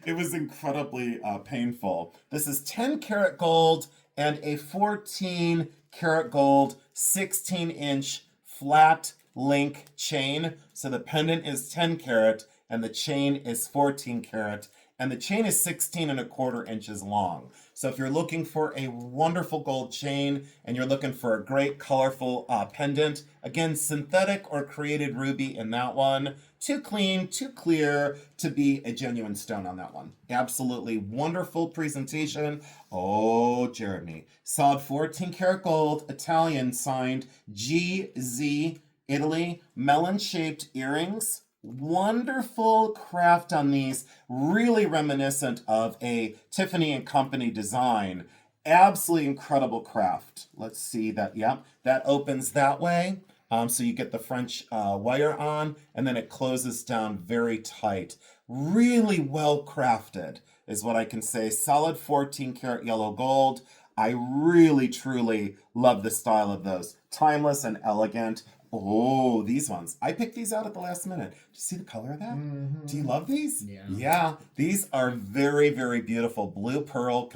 It was incredibly painful. This is 10 karat gold and a 14 karat gold 16-inch flat link chain. So the pendant is 10 karat and the chain is 14 karat, and the chain is 16 1/4 inches long. So if you're looking for a wonderful gold chain and you're looking for a great colorful pendant, again, synthetic or created ruby in that one. Too clean, too clear to be a genuine stone on that one. Absolutely wonderful presentation. Oh, Jeremy. Solid 14 karat gold, Italian, signed GZ, Italy, melon-shaped earrings. Wonderful craft on these, really reminiscent of a Tiffany and Company design. Absolutely incredible craft. Let's see that. Yep, that opens that way. So you get the French wire on, and then it closes down very tight. Really well crafted is what I can say. Solid 14 karat yellow gold. I really, truly love the style of those. Timeless and elegant. Oh, these ones. I picked these out at the last minute. Do you see the color of that? Do you love these? Yeah. Yeah, these are very, very beautiful. Blue pearl,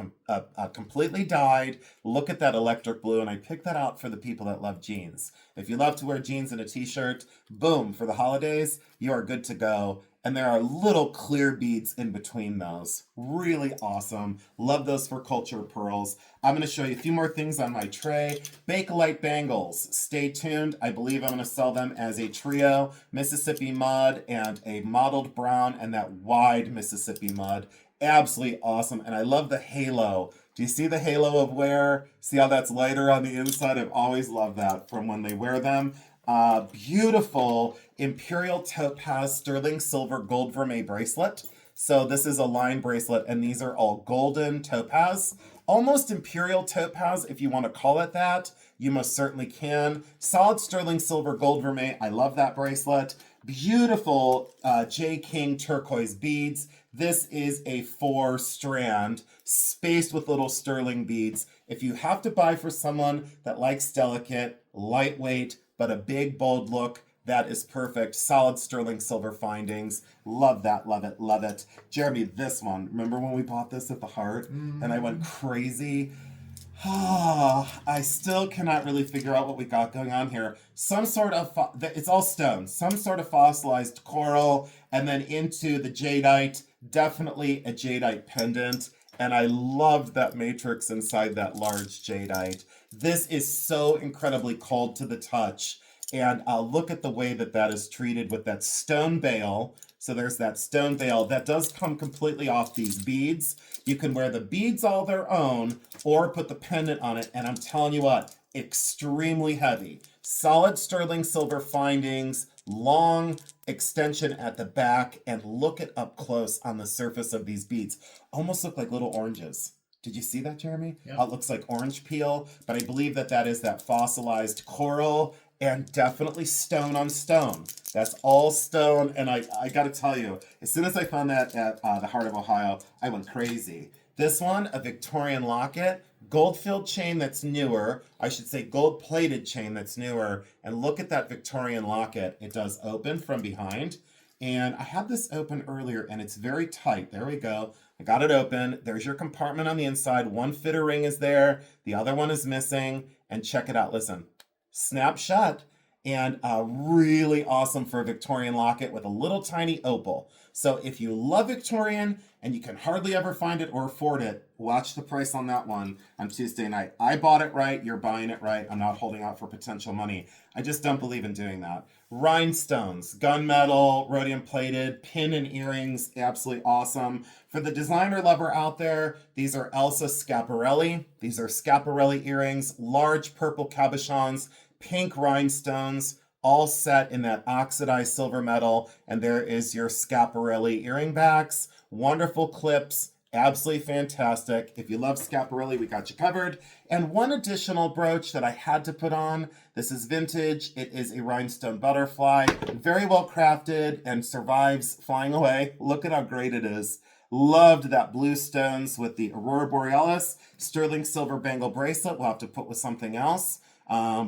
completely dyed. Look at that electric blue, and I picked that out for the people that love jeans. If you love to wear jeans and a t-shirt, boom, for the holidays, you are good to go. And there are little clear beads in between those. Really awesome. Love those for culture pearls. I'm going to show you a few more things on my tray. Bakelite bangles. Stay tuned. I believe I'm going to sell them as a trio. Mississippi mud and a mottled brown and that wide Mississippi mud. Absolutely awesome. And I love the halo. Do you see the halo of wear? See how that's lighter on the inside? I've always loved that from when they wear them. Beautiful imperial topaz sterling silver gold vermeil bracelet. So this is a line bracelet, and these are all golden topaz. Almost imperial topaz, if you want to call it that. You most certainly can. Solid sterling silver gold vermeil. I love that bracelet. Beautiful J. King turquoise beads. This is a 4-strand, spaced with little sterling beads. If you have to buy for someone that likes delicate, lightweight, but a big, bold look, that is perfect. Solid sterling silver findings. Love that, love it, love it. Jeremy, this one. Remember when we bought this at the Heart and I went crazy? I still cannot really figure out what we got going on here. Some sort of, it's all stone. Some sort of fossilized coral, and then into the jadeite. Definitely a jadeite pendant. And I loved that matrix inside that large jadeite. This is so incredibly cold to the touch. And look at the way that that is treated with that stone bail. So there's that stone bail that does come completely off these beads. You can wear the beads all their own or put the pendant on it. And I'm telling you what, extremely heavy. Solid sterling silver findings, long extension at the back, and look at up close on the surface of these beads. Almost look like little oranges. Did you see that, Jeremy? Yeah. It looks like orange peel, but I believe that that is that fossilized coral and definitely stone on stone. That's all stone, and I got to tell you, as soon as I found that at the Heart of Ohio, I went crazy. This one, a Victorian locket, gold-filled chain that's newer. I should say gold-plated chain that's newer. And look at that Victorian locket. It does open from behind. And I had this open earlier, and it's very tight. There we go. I got it open. There's your compartment on the inside. One fitter ring is there. The other one is missing. And check it out. Listen. Snap shut. And really awesome for a Victorian locket with a little tiny opal. So if you love Victorian and you can hardly ever find it or afford it, watch the price on that one on Tuesday night. I bought it right. You're buying it right. I'm not holding out for potential money. I just don't believe in doing that. Rhinestones, gunmetal, rhodium plated, pin and earrings, absolutely awesome. For the designer lover out there, these are Elsa Schiaparelli. These are Schiaparelli earrings, large purple cabochons, pink rhinestones, all set in that oxidized silver metal. And there is your Schiaparelli earring backs, wonderful clips, absolutely fantastic. If you love Schiaparelli, we got you covered. And one additional brooch that I had to put on. This is vintage. It is a rhinestone butterfly, very well crafted and survives flying away. Look at how great it is. Loved that blue stones with the Aurora Borealis, sterling silver bangle bracelet. We'll have to put with something else.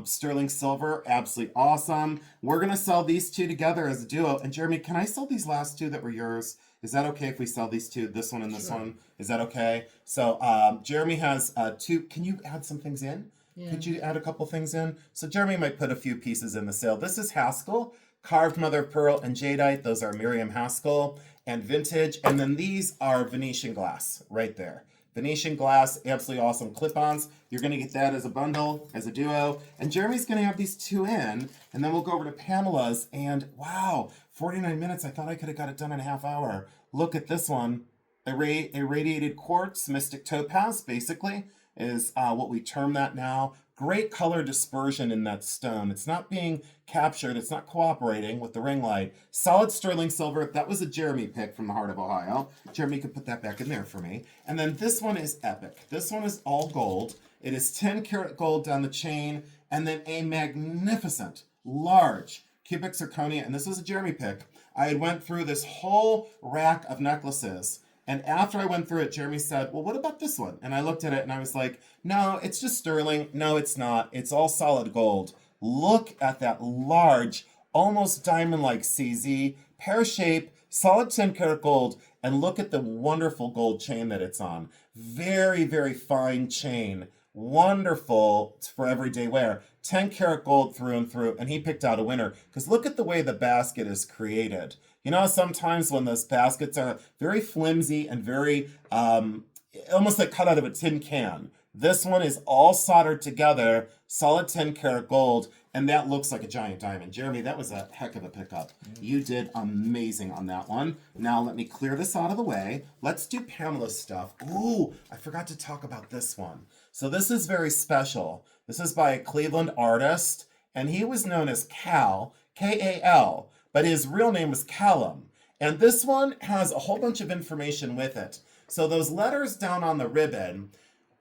Sterling silver, absolutely awesome. We're going to sell these two together as a duo. And Jeremy, can I sell these last two that were yours? Is that okay if we sell these two, this one and this one? Is that okay? So Jeremy has two. Can you add some things in? Yeah. Could you add a couple things in? So Jeremy might put a few pieces in the sale. This is Haskell, carved mother of pearl and jadeite. Those are Miriam Haskell and vintage. And then these are Venetian glass right there. Venetian glass, absolutely awesome clip-ons. You're going to get that as a bundle, as a duo. And Jeremy's going to have these two in, and then we'll go over to Pamela's. And wow, 49 minutes. I thought I could have got it done in a half hour. Look at this one. Irradiated quartz, mystic topaz, basically. is what we term that now. Great color dispersion in that stone. It's not being captured. It's not cooperating with the ring light. Solid sterling silver. That was a Jeremy pick from the heart of Ohio. Jeremy could put that back in there for me. And then this one is epic. This one is all gold. It is 10 karat gold down the chain, and then a magnificent, large cubic zirconia. And this was a Jeremy pick. I had went through this whole rack of necklaces. And after I went through it, Jeremy said, well, what about this one? And I looked at it and I was like, no, it's just sterling. No, it's not. It's all solid gold. Look at that large, almost diamond-like CZ, pear shape, solid 10 karat gold, and look at the wonderful gold chain that it's on. Very, very fine chain. Wonderful for everyday wear. 10 karat gold through and through. And he picked out a winner because look at the way the basket is created. You know, sometimes when those baskets are very flimsy and very, almost like cut out of a tin can. This one is all soldered together, solid 10 karat gold, and that looks like a giant diamond. Jeremy, that was a heck of a pickup. You did amazing on that one. Now let me clear this out of the way. Let's do Pamela's stuff. Ooh, I forgot to talk about this one. So this is very special. This is by a Cleveland artist, and he was known as Cal, K-A-L, but his real name was Callum. And this one has a whole bunch of information with it. So those letters down on the ribbon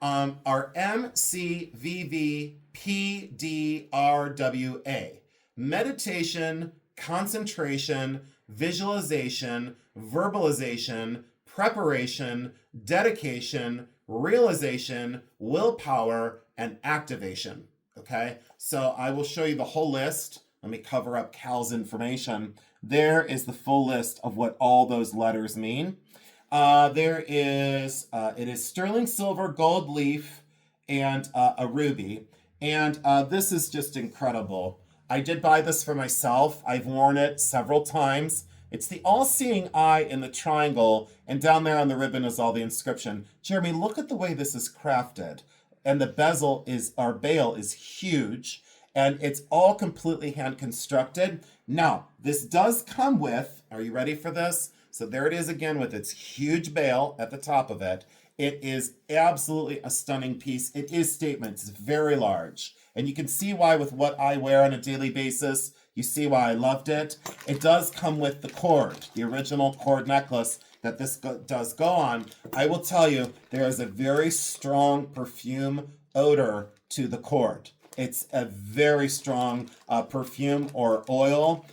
are MCVVPDRWA. Meditation, concentration, visualization, verbalization, preparation, dedication, realization, willpower, and activation. Okay, so I will show you the whole list. Let me cover up Cal's information. There is the full list of what all those letters mean. It is sterling silver, gold leaf, and a ruby. And this is just incredible. I did buy this for myself. I've worn it several times. It's the all-seeing eye in the triangle, and down there on the ribbon is all the inscription. Jeremy, look at the way this is crafted. And the bezel our bail is huge, and it's all completely hand-constructed. Now, this does come with, are you ready for this? So there it is again with its huge bail at the top of it. It is absolutely a stunning piece. It is statement. It's very large. And you can see why with what I wear on a daily basis. You see why I loved it. It does come with the cord, the original cord necklace that this does go on. I will tell you, there is a very strong perfume odor to the cord. It's a very strong perfume or oil.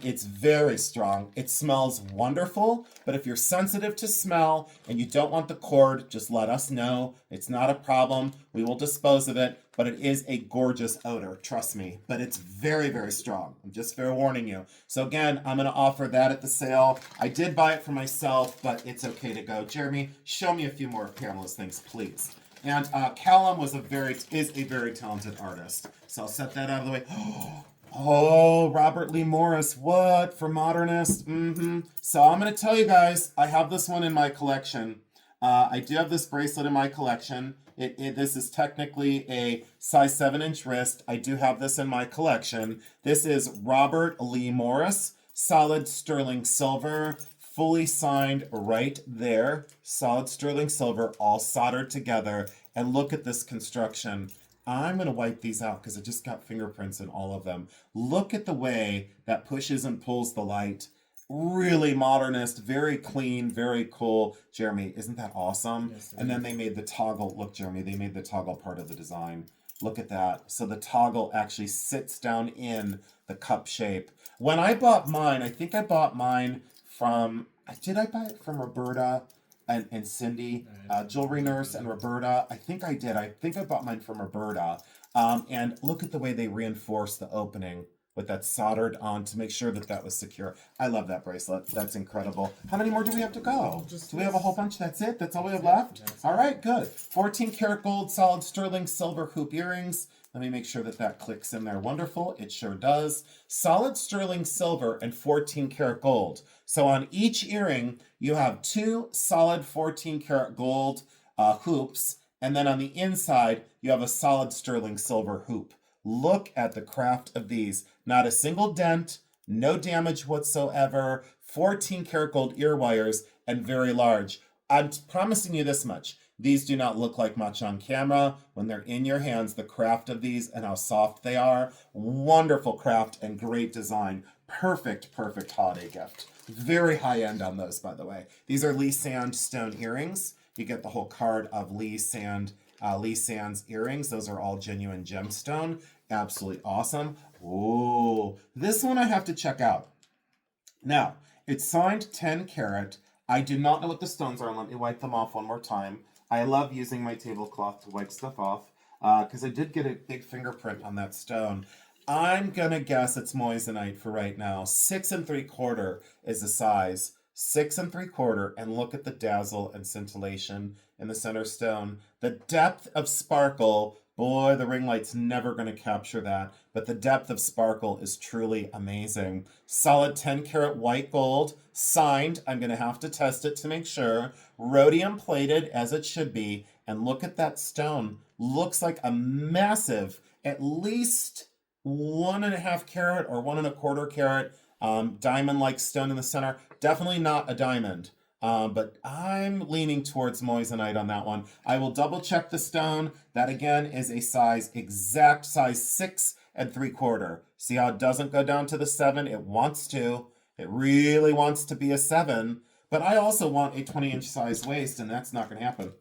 It's very strong. It smells wonderful, but if you're sensitive to smell and you don't want the cord, just let us know. It's not a problem. We will dispose of it, but it is a gorgeous odor, trust me. But it's very, very strong. I'm just fair warning you. So again, I'm going to offer that at the sale. I did buy it for myself, but it's okay to go. Jeremy, show me a few more of Pamela's things, please. And Callum is a very talented artist. So I'll set that out of the way. Oh, Robert Lee Morris, what? For modernist? So I'm going to tell you guys, I have this one in my collection. I do have this bracelet in my collection. This is technically a size 7-inch wrist. I do have this in my collection. This is Robert Lee Morris, solid sterling silver, fully signed right there. Solid sterling silver, all soldered together. And look at this construction. I'm going to wipe these out because I just got fingerprints in all of them. Look at the way that pushes and pulls the light. Really modernist, very clean, very cool. Jeremy, isn't that awesome? Yes, and then they made the toggle. Look, Jeremy, they made the toggle part of the design. Look at that. So the toggle actually sits down in the cup shape. When I bought mine, I think I bought mine from, did I buy it from Roberta and Cindy, Jewelry Nurse and Roberta? I think I did. I think I bought mine from Roberta. And look at the way they reinforced the opening with that soldered on to make sure that that was secure. I love that bracelet. That's incredible. How many more do we have to go? Do we have a whole bunch? That's it? That's all we have left? All right, good. 14 karat gold, solid sterling silver hoop earrings. Let me make sure that that clicks in there. Wonderful. It sure does. Solid sterling silver and 14 karat gold. So on each earring, you have 2 solid 14 karat gold hoops. And then on the inside, you have a solid sterling silver hoop. Look at the craft of these. Not a single dent, no damage whatsoever, 14 karat gold ear wires, and very large. I'm promising you this much. These do not look like much on camera. When they're in your hands, the craft of these and how soft they are, wonderful craft and great design. Perfect, perfect holiday gift. Very high end on those, by the way. These are Lee Sand stone earrings. You get the whole card of Lee Sand's earrings. Those are all genuine gemstone. Absolutely awesome. Ooh, this one I have to check out. Now, it's signed 10 karat. I do not know what the stones are. Let me wipe them off one more time. I love using my tablecloth to wipe stuff off because I did get a big fingerprint on that stone. I'm going to guess it's moissanite for right now. 6 3/4 is the size. 6 3/4, and look at the dazzle and scintillation in the center stone. The depth of sparkle, boy, the ring light's never going to capture that, but the depth of sparkle is truly amazing. Solid 10 karat white gold, signed. I'm going to have to test it to make sure. Rhodium plated as it should be, and look at that stone. Looks like a massive, at least 1.5 carat or 1.25 carat diamond-like stone in the center. Definitely not a diamond, but I'm leaning towards moissanite on that one. I will double check the stone. That again is a exact size 6 3/4. See how it doesn't go down to the 7? It wants to. It really wants to be a 7. But I also want a 20-inch size waist, and that's not going to happen.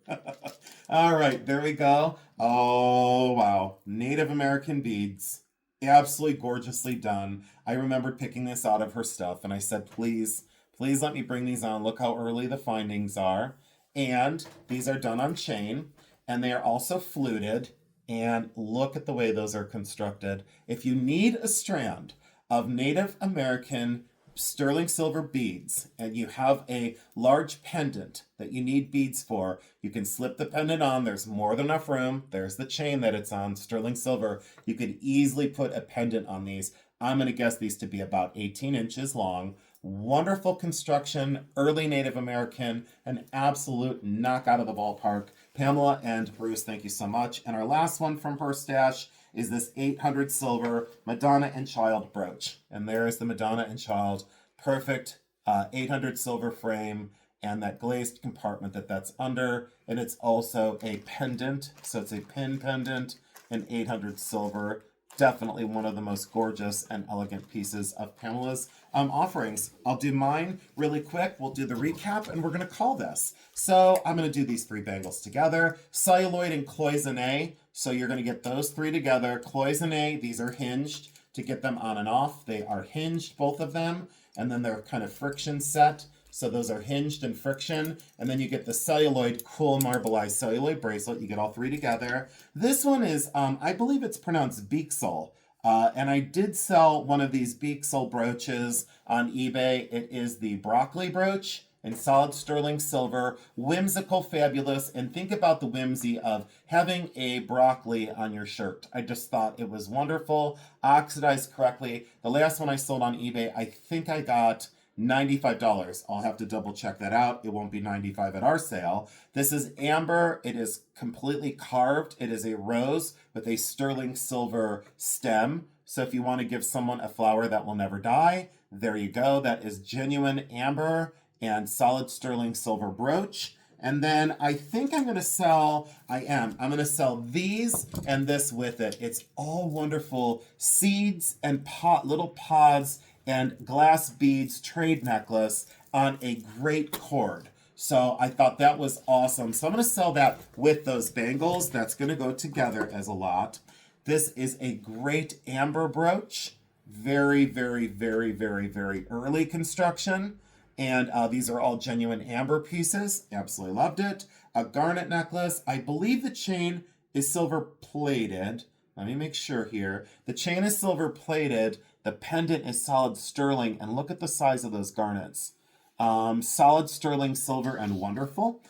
All right, there we go. Oh, wow. Native American beads. Absolutely gorgeously done. I remembered picking this out of her stuff, and I said, please, please let me bring these on. Look how early the findings are. And these are done on chain, and they are also fluted. And look at the way those are constructed. If you need a strand of Native American sterling silver beads and you have a large pendant that you need beads for, you can slip the pendant on. There's more than enough room. There's the chain that it's on, sterling silver. You could easily put a pendant on these. I'm going to guess these to be about 18 inches long. Wonderful construction, early Native American, an absolute knockout of the ballpark. Pamela and Bruce, thank you so much. And our last one from her stash is this 800 silver Madonna and Child brooch. And there is the Madonna and Child, perfect 800 silver frame and that glazed compartment that's under. And it's also a pendant, so it's a pin pendant and 800 silver. Definitely one of the most gorgeous and elegant pieces of Pamela's offerings. I'll do mine really quick. We'll do the recap and we're going to call this. So I'm going to do these 3 bangles together. Celluloid and cloisonne. So you're going to get those 3 together. Cloisonne, these are hinged to get them on and off. They are hinged, both of them. And then they're kind of friction set. So those are hinged and friction. And then you get the celluloid, cool marbleized celluloid bracelet. You get all 3 together. This one is, I believe it's pronounced Beaksel. And I did sell one of these Beaksel brooches on eBay. It is the broccoli brooch in solid sterling silver, whimsical, fabulous, and think about the whimsy of having a broccoli on your shirt. I just thought it was wonderful, oxidized correctly. The last one I sold on eBay, I think I got $95. I'll have to double check that out. It won't be $95 at our sale. This is amber. It is completely carved. It is a rose with a sterling silver stem. So if you want to give someone a flower that will never die, there you go. That is genuine amber and solid sterling silver brooch. And then I think I'm going to sell, I'm going to sell these and this with it. It's all wonderful seeds and little pods and glass beads trade necklace on a great cord. So I thought that was awesome. So I'm going to sell that with those bangles. That's going to go together as a lot. This is a great amber brooch. Very, very, very, very, very early construction. And these are all genuine amber pieces. Absolutely loved it. A garnet necklace. I believe the chain is silver plated. Let me make sure here. The chain is silver plated. The pendant is solid sterling. And look at the size of those garnets. Solid sterling silver and wonderful.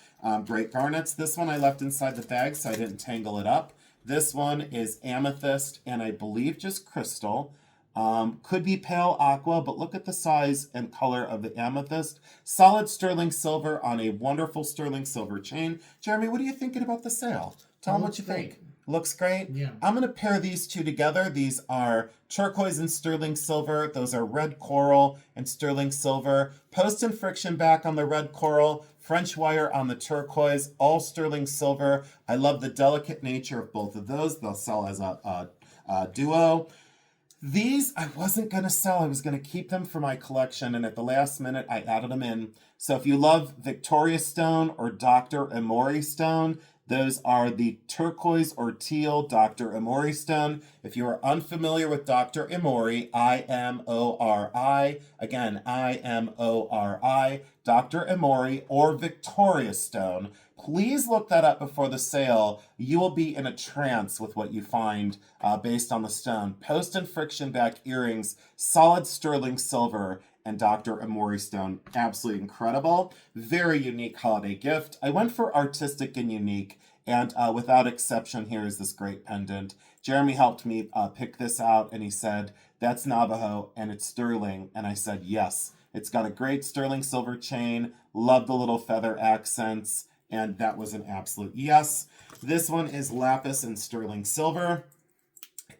Great garnets. This one I left inside the bag so I didn't tangle it up. This one is amethyst and I believe just crystal. Could be pale aqua, but look at the size and color of the amethyst. Solid sterling silver on a wonderful sterling silver chain. Jeremy, what are you thinking about the sale? Tell them what you think. Looks great. Yeah. I'm going to pair these 2 together. These are turquoise and sterling silver. Those are red coral and sterling silver. Post and friction back on the red coral. French wire on the turquoise, all sterling silver. I love the delicate nature of both of those. They'll sell as a duo. These I wasn't going to sell. I was going to keep them for my collection, and at the last minute, I added them in. So if you love Victoria Stone or Dr. Amori Stone, those are the turquoise or teal Dr. Amori Stone. If you are unfamiliar with Dr. Amori, I-M-O-R-I, again, I-M-O-R-I, Dr. Amori or Victoria Stone, please look that up before the sale. You will be in a trance with what you find based on the stone. Post and friction back earrings, solid sterling silver, and Dr. Amori Stone. Absolutely incredible. Very unique holiday gift. I went for artistic and unique, and without exception, here is this great pendant. Jeremy helped me pick this out, and he said, that's Navajo, and it's sterling. And I said, yes. It's got a great sterling silver chain. Love the little feather accents. And that was an absolute yes. This one is lapis and sterling silver.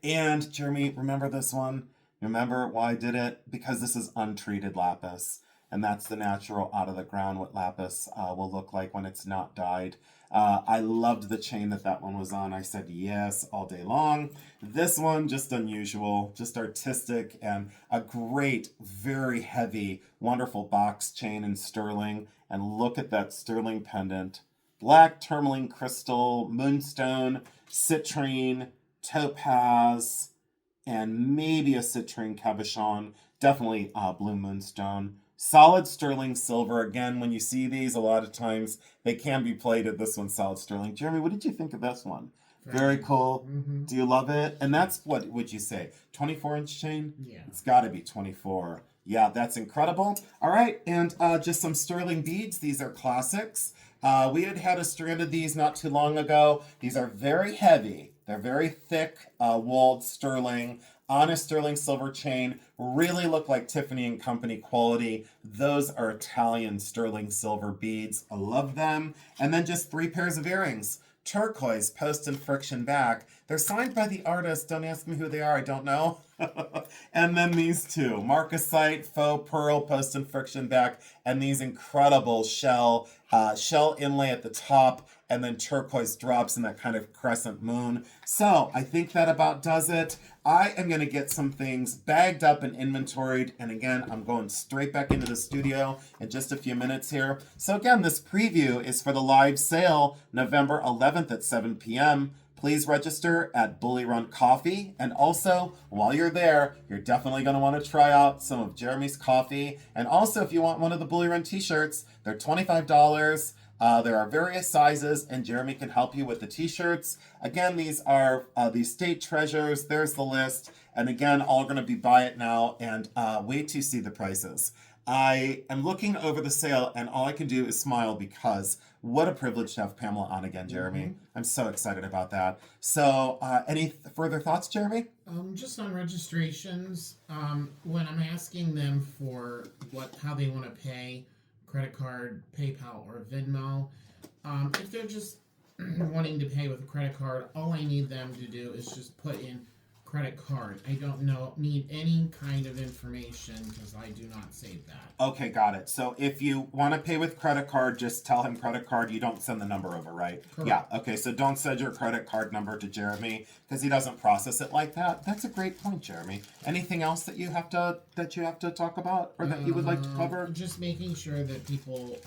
And Jeremy, remember this one? Remember why I did it? Because this is untreated lapis. And that's the natural out of the ground what lapis will look like when it's not dyed. I loved the chain that one was on. I said yes all day long. This one, just unusual, just artistic, and a great, very heavy, wonderful box chain in sterling. And look at that sterling pendant. Black tourmaline crystal, moonstone, citrine, topaz, and maybe a citrine cabochon. Definitely blue moonstone. Solid sterling silver. Again, when you see these, a lot of times they can be plated. This one's solid sterling. Jeremy, what did you think of this one? Very cool. Mm-hmm. Do you love it? And that's, what would you say, 24-inch chain? Yeah. It's got to be 24. Yeah, that's incredible. All right, and just some sterling beads. These are classics. We had a strand of these not too long ago. These are very heavy. They're very thick, walled sterling on a sterling silver chain. Really look like Tiffany & Company quality. Those are Italian sterling silver beads. I love them. And then just 3 pairs of earrings. Turquoise, post and friction back. They're signed by the artist. Don't ask me who they are. I don't know. And then these two. Marcasite, faux pearl, post and friction back. And these incredible shell inlay at the top. And then turquoise drops in that kind of crescent moon. So I think that about does it. I am going to get some things bagged up and inventoried. And again, I'm going straight back into the studio in just a few minutes here. So again, this preview is for the live sale November 11th at 7 p.m. Please register at Bully Run Coffee. And also, while you're there, you're definitely going to want to try out some of Jeremy's coffee. And also, if you want one of the Bully Run t-shirts, they're $25. There are various sizes, and Jeremy can help you with the t-shirts. Again, these are the state treasures. There's the list. And again, all going to be buy it now and wait to see the prices. I am looking over the sale, and all I can do is smile because what a privilege to have Pamela on again, Jeremy. Mm-hmm. I'm so excited about that. So any further thoughts, Jeremy? Just on registrations, when I'm asking them for how they want to pay, credit card, PayPal, or Venmo. If they're just wanting to pay with a credit card, all I need them to do is just put in credit card. I don't need any kind of information because I do not save that. Okay, got it. So if you want to pay with credit card, just tell him credit card. You don't send the number over, right? Correct. Yeah. Okay, so don't send your credit card number to Jeremy because he doesn't process it like that. That's a great point, Jeremy. Anything else that you have to talk about or that you would like to cover? Just making sure that people,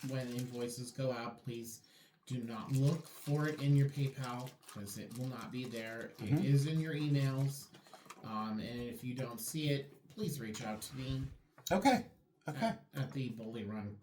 when invoices go out, please do not look for it in your PayPal because it will not be there. Mm-hmm. It is in your emails. And if you don't see it, please reach out to me. Okay. At the Bully Run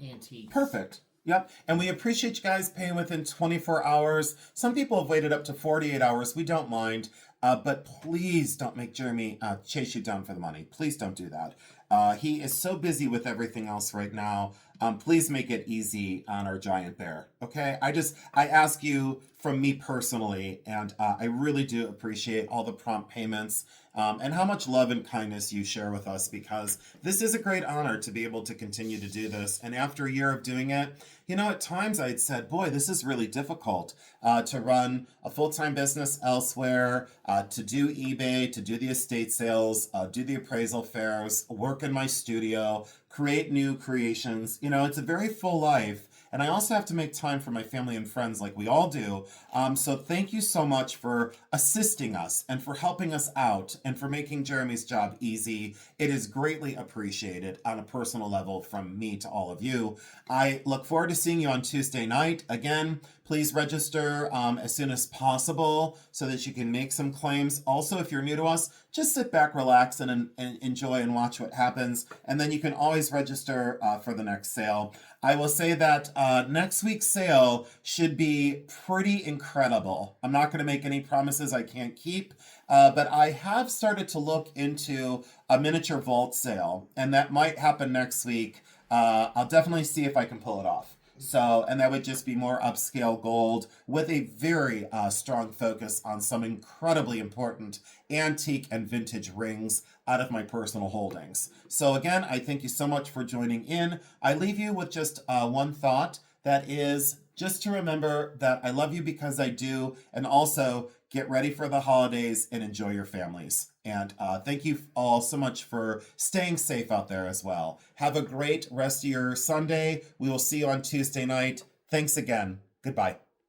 Antiques. Perfect. Yep. And we appreciate you guys paying within 24 hours. Some people have waited up to 48 hours. We don't mind. But please don't make Jeremy chase you down for the money. Please don't do that. He is so busy with everything else right now. Please make it easy on our giant bear. Okay? I ask you from me personally, and I really do appreciate all the prompt payments and how much love and kindness you share with us because this is a great honor to be able to continue to do this. And after a year of doing it, At times I'd said, boy, this is really difficult to run a full time business elsewhere, to do eBay, to do the estate sales, do the appraisal fairs, work in my studio, create new creations. It's a very full life. And I also have to make time for my family and friends like we all do. So thank you so much for assisting us and for helping us out and for making Jeremy's job easy. It is greatly appreciated on a personal level from me to all of you. I look forward to seeing you on Tuesday night. Again, please register as soon as possible so that you can make some claims. Also, if you're new to us, just sit back, relax, and enjoy and watch what happens. And then you can always register for the next sale. I will say that next week's sale should be pretty incredible. I'm not going to make any promises I can't keep, but I have started to look into a miniature vault sale, and that might happen next week. I'll definitely see if I can pull it off. So, and that would just be more upscale gold with a very strong focus on some incredibly important antique and vintage rings out of my personal holdings. So again, I thank you so much for joining in. I leave you with just one thought, that is just to remember that I love you because I do, and also get ready for the holidays and enjoy your families. And thank you all so much for staying safe out there as well. Have a great rest of your Sunday. We will see you on Tuesday night. Thanks again. Goodbye.